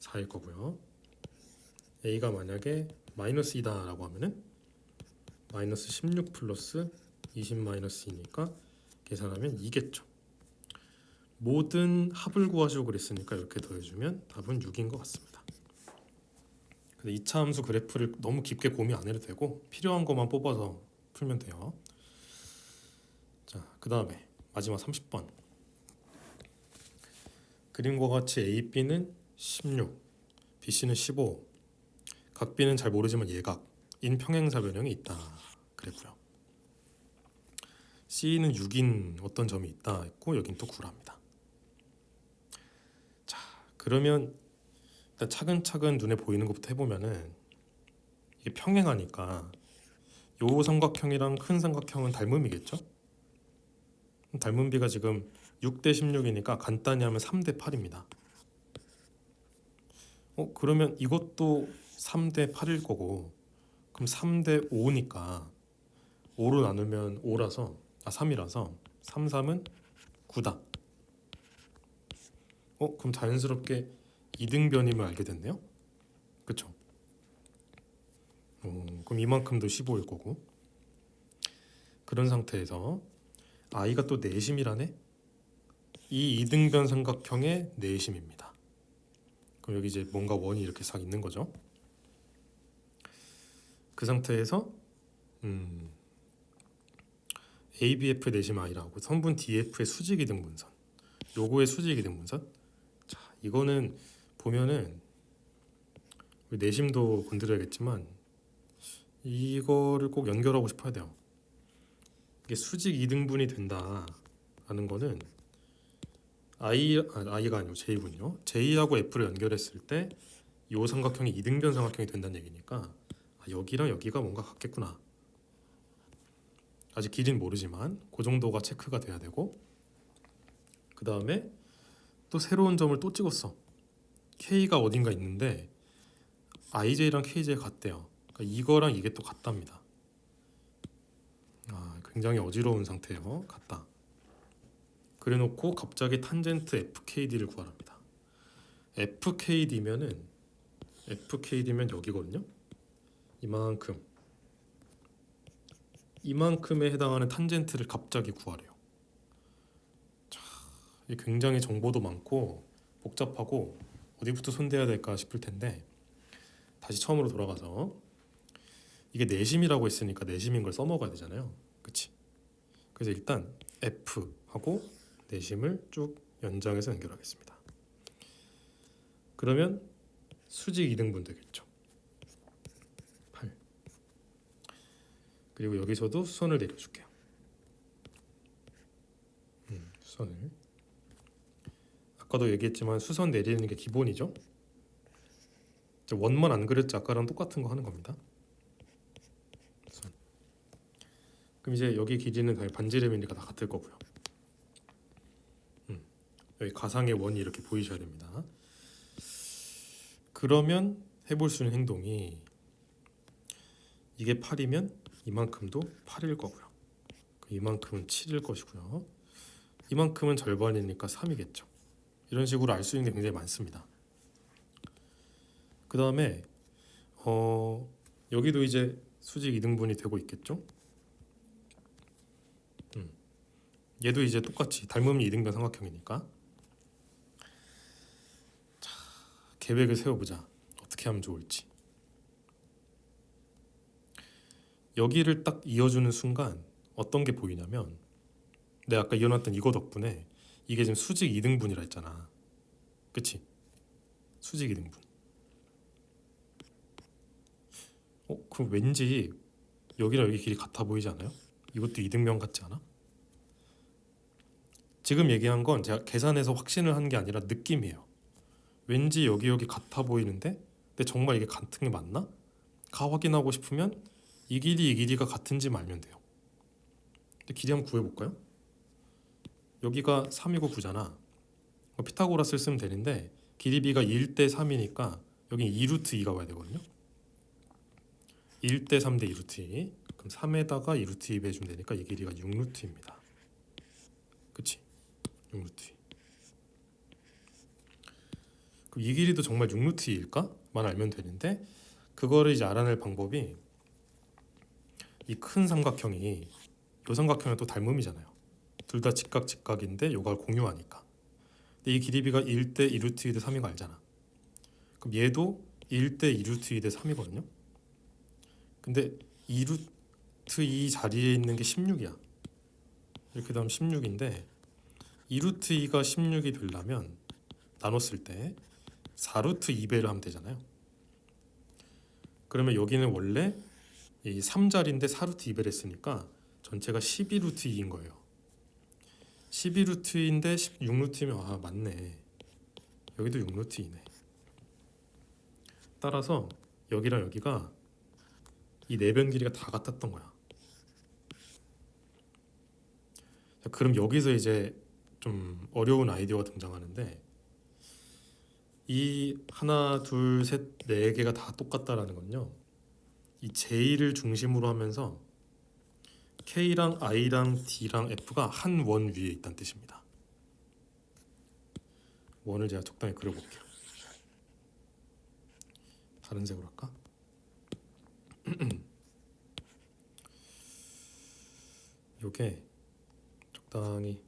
A: 4일 거고요. a가 만약에 마이너스 2다 라고 하면은 마이너스 16 플러스 20 마이너스 2니까 계산하면 2겠죠. 모든 합을 구하시고 그랬으니까 이렇게 더해주면 답은 6인 것 같습니다. 근데 2차 함수 그래프를 너무 깊게 고민 안 해도 되고 필요한 것만 뽑아서 풀면 돼요. 자, 그 다음에 마지막 30번. 그림과 같이 A, B는 16, B, C는 15. 각 B는 잘 모르지만 예각인 평행사 변형이 있다 그랬고요. C는 6인 어떤 점이 있다 했고 여긴 또 9랍니다. 자, 그러면 일단 차근차근 눈에 보이는 것부터 해보면은 이게 평행하니까 요 삼각형이랑 큰 삼각형은 닮음이겠죠? 닮은 비가 지금 6대 16이니까 간단히 하면 3대 8입니다. 그러면 이것도 3대 8일 거고 그럼 3대 5니까 5로 나누면 3이라서 3, 3은 9다. 그럼 자연스럽게 이등변임을 알게 됐네요. 그쵸? 그럼 이만큼도 15일 거고 그런 상태에서 i가 또 내심이라네? 이 이등변 삼각형의 내심입니다. 그럼 여기 이제 뭔가 원이 이렇게 싹 있는 거죠. 그 상태에서 ABF 내심 I라고 선분 DF의 수직이등분선, 요거의 수직이등분선. 자, 이거는 보면은 내심도 건드려야겠지만 이거를 꼭 연결하고 싶어야 돼요. 이게 수직 이등분이 된다라는 거는 I가 아니고 J군요. J하고 F를 연결했을 때 이 삼각형이 이등변 삼각형이 된다는 얘기니까 여기랑 여기가 뭔가 같겠구나. 아직 길이는 모르지만 그 정도가 체크가 돼야 되고, 그 다음에 또 새로운 점을 또 찍었어. K가 어딘가 있는데 IJ랑 KJ가 같대요. 그러니까 이거랑 이게 또 같답니다. 굉장히 어지러운 상태예요. 같다. 그래놓고 갑자기 탄젠트 FKD를 구하랍니다. FKD면 여기거든요. 이만큼에 해당하는 탄젠트를 갑자기 구하래요. 자, 이게 굉장히 정보도 많고 복잡하고 어디부터 손대야 될까 싶을 텐데, 다시 처음으로 돌아가서 이게 내심이라고 했으니까 내심인 걸 써먹어야 되잖아요. 그치? 그래서 일단 F하고 내심을 쭉 연장해서 연결하겠습니다. 그러면 수직 이등분 되겠죠. 8. 그리고 여기서도 수선을 내려줄게요. 수선을. 아까도 얘기했지만 수선 내리는 게 기본이죠. 원만 안 그렸지 아까랑 똑같은 거 하는 겁니다. 수선. 그럼 이제 여기 길이는 당연히 반지름이니까 다 같을 거고요. 여기 가상의 원이 이렇게 보이셔야 됩니다. 그러면 해볼 수 있는 행동이, 이게 8이면 이만큼도 8일 거고요. 이만큼은 7일 것이고요. 이만큼은 절반이니까 3이겠죠. 이런 식으로 알 수 있는 게 굉장히 많습니다. 그 다음에 여기도 이제 수직 이등분이 되고 있겠죠. 얘도 이제 똑같이 닮음이 이등변 삼각형이니까. 자, 계획을 세워보자. 어떻게 하면 좋을지. 여기를 딱 이어주는 순간 어떤 게 보이냐면, 내가 아까 이어놨던 이거 덕분에 이게 지금 수직 이등분이라 했잖아. 그치? 수직 이등분. 그럼 왠지 여기랑 여기 길이 같아 보이지 않아요? 이것도 이등변 같지 않아? 지금 얘기한 건 제가 계산해서 확신을 한 게 아니라 느낌이에요. 왠지 여기 같아 보이는데, 근데 정말 이게 같은 게 맞나? 확인하고 싶으면 이 길이가 같은지 알면 돼요. 근데 길이 한번 구해볼까요? 여기가 3이고 9잖아. 피타고라스를 쓰면 되는데 길이비가 1대 3이니까 여기 2루트 2가 와야 되거든요. 1대 3대 2루트 2. 그럼 3에다가 2루트 2 빼주면 되니까 이 길이가 6루트입니다. 그치? 6루트 2. 그럼 이 길이도 정말 6루트 2일까? 만 알면 되는데, 그거를 이제 알아낼 방법이, 이 큰 삼각형이 이 삼각형이랑 또 닮음이잖아요. 둘 다 직각인데 요걸 공유하니까. 근데 이 길이비가 1대 2루트 2 대 3인 거 알잖아. 그럼 얘도 1대 2루트 2 대 3이거든요. 근데 2루트 2 자리에 있는 게 16이야. 이렇게 되면 16인데 2루트 2가 16이 되려면 나눴을 때 4루트 2배를 하면 되잖아요. 그러면 여기는 원래 이 3자리인데 4루트 2배를 했으니까 전체가 12루트 2인 거예요. 12루트 2인데 16루트면 맞네. 여기도 6루트 2네. 따라서 여기랑 여기가 이 내변 길이가 다 같았던 거야. 자, 그럼 여기서 이제 좀 어려운 아이디어가 등장하는데, 이 하나, 둘, 셋, 네 개가 다 똑같다라는 건요, 이 J를 중심으로 하면서 K랑 I랑 D랑 F가 한 원 위에 있다는 뜻입니다. 원을 제가 적당히 그려볼게요. 다른 색으로 할까? 요게 적당히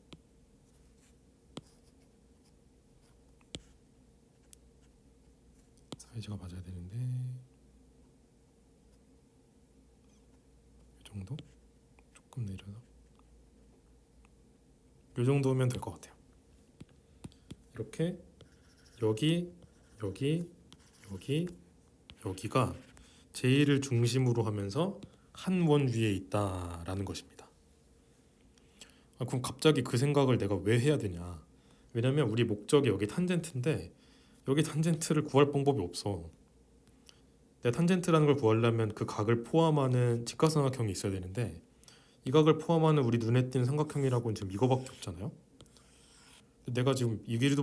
A: 사이즈가 맞아야 되는데 이 정도? 조금 내려서 이 정도면 될 것 같아요. 이렇게 여기 여기 여기 여기가 제1을 중심으로 하면서 한 원 위에 있다라는 것입니다. 그럼 갑자기 그 생각을 내가 왜 해야 되냐? 왜냐면 우리 목적이 여기 탄젠트인데 여기 탄젠트를 구할 방법이 없어. 내가 탄젠트라는 걸 구하려면 그 각을 포함하는 직각삼각형이 있어야 되는데 이 각을 포함하는 우리 눈에 띄는 삼각형이라고는 지금 이거밖에 없잖아요. 내가 지금 이 길이도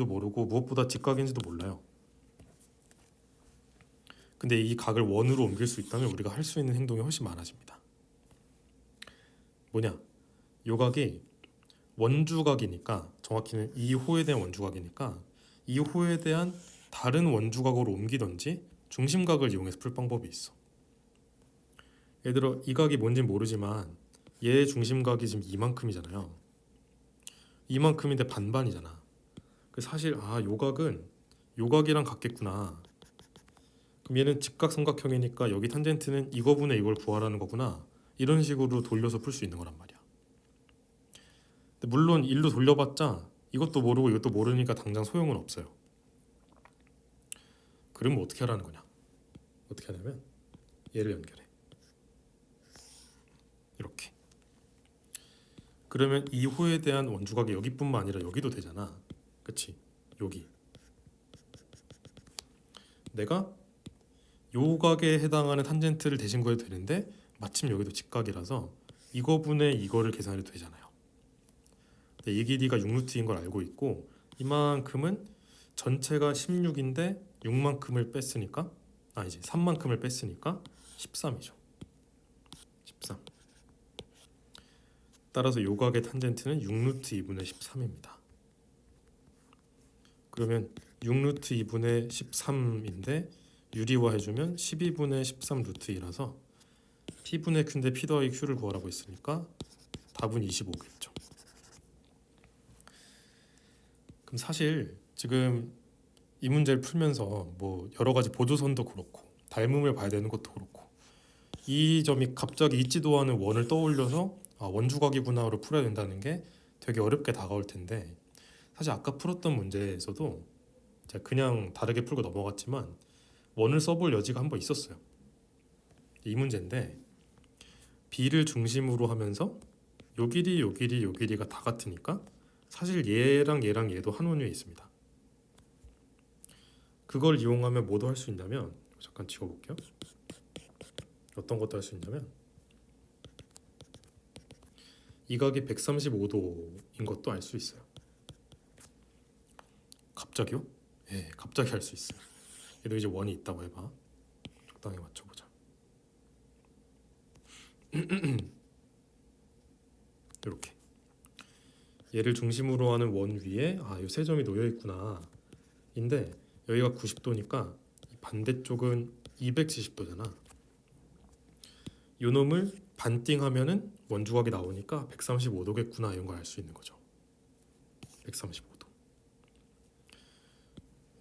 A: 모르고 무엇보다 직각인지도 몰라요. 근데 이 각을 원으로 옮길 수 있다면 우리가 할 수 있는 행동이 훨씬 많아집니다. 뭐냐? 요 각이 원주각이니까, 정확히는 2호에 대한 원주각이니까 2호에 대한 다른 원주각으로 옮기던지 중심각을 이용해서 풀 방법이 있어. 예를 들어 이 각이 뭔진 모르지만 얘의 중심각이 지금 이만큼이잖아요. 이만큼인데 반반이잖아. 사실 요 각은 요 각이랑 같겠구나. 그럼 얘는 직각삼각형이니까 여기 탄젠트는 이거분의 이걸 구하라는 거구나. 이런 식으로 돌려서 풀 수 있는 거란 말이야. 근데 물론 일로 돌려봤자 이것도 모르고 이것도 모르니까 당장 소용은 없어요. 그러면 어떻게 하라는 거냐? 어떻게 하냐면 얘를 연결해. 이렇게. 그러면 2호에 대한 원주각이 여기뿐만 아니라 여기도 되잖아. 그치? 여기. 내가 요 각에 해당하는 탄젠트를 대신 구해도 되는데 마침 여기도 직각이라서 이거분의 이거를 계산해도 되잖아요. 이 길이가 6루트인 걸 알고 있고 이만큼은 전체가 16인데 6만큼을 뺐으니까 이제 3만큼을 뺐으니까 13이죠. 13. 따라서 요 각의 탄젠트는 6루트 2분의 13입니다. 그러면 6루트 2분의 13인데 유리화 해주면 12분의 13 루트 2라서 P분의 Q인데 P 더하기 Q를 구하라고 했으니까 답은 25겠죠. 그럼 사실 지금 이 문제를 풀면서 뭐 여러 가지 보조선도 그렇고 닮음을 봐야 되는 것도 그렇고 이 점이 갑자기 있지도 않은 원을 떠올려서 원주각이구나로 풀어야 된다는 게 되게 어렵게 다가올 텐데 사실 아까 풀었던 문제에서도 제가 그냥 다르게 풀고 넘어갔지만 원을 써볼 여지가 한번 있었어요. 이 문제인데 B를 중심으로 하면서 요 길이, 요 길이, 요 길이가 다 같으니까 사실 얘랑 얘도 한 원 위에 있습니다. 그걸 이용하면 뭐도 할 수 있냐면 잠깐 지워볼게요. 어떤 것도 할 수 있냐면 이 각이 135도인 것도 알 수 있어요. 갑자기요? 예, 갑자기 할 수 있어요. 얘도 이제 원이 있다고 해봐. 적당히 맞춰보자. 이렇게 얘를 중심으로 하는 원 위에 이 세 점이 놓여 있구나. 인데 여기가 90도니까 반대쪽은 270도잖아. 요 놈을 반띵하면은 원주각이 나오니까 135도겠구나 이런 걸 알 수 있는 거죠. 135도.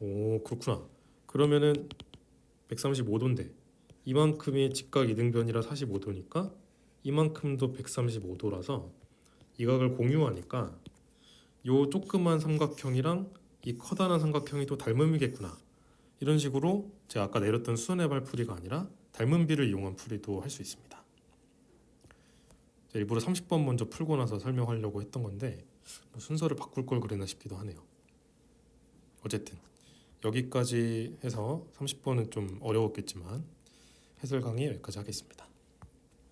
A: 오, 그렇구나. 그러면은 135도인데 이만큼이 직각 이등변이라 45도니까 이만큼도 135도라서 이 각을 공유하니까 요 조그만 삼각형이랑 이 커다란 삼각형이 또 닮음이겠구나. 이런 식으로 제가 아까 내렸던 수선의 발풀이가 아니라 닮음비를 이용한 풀이도 할 수 있습니다. 일부러 30번 먼저 풀고 나서 설명하려고 했던 건데 순서를 바꿀 걸 그랬나 싶기도 하네요. 어쨌든 여기까지 해서 30번은 좀 어려웠겠지만 해설 강의 여기까지 하겠습니다.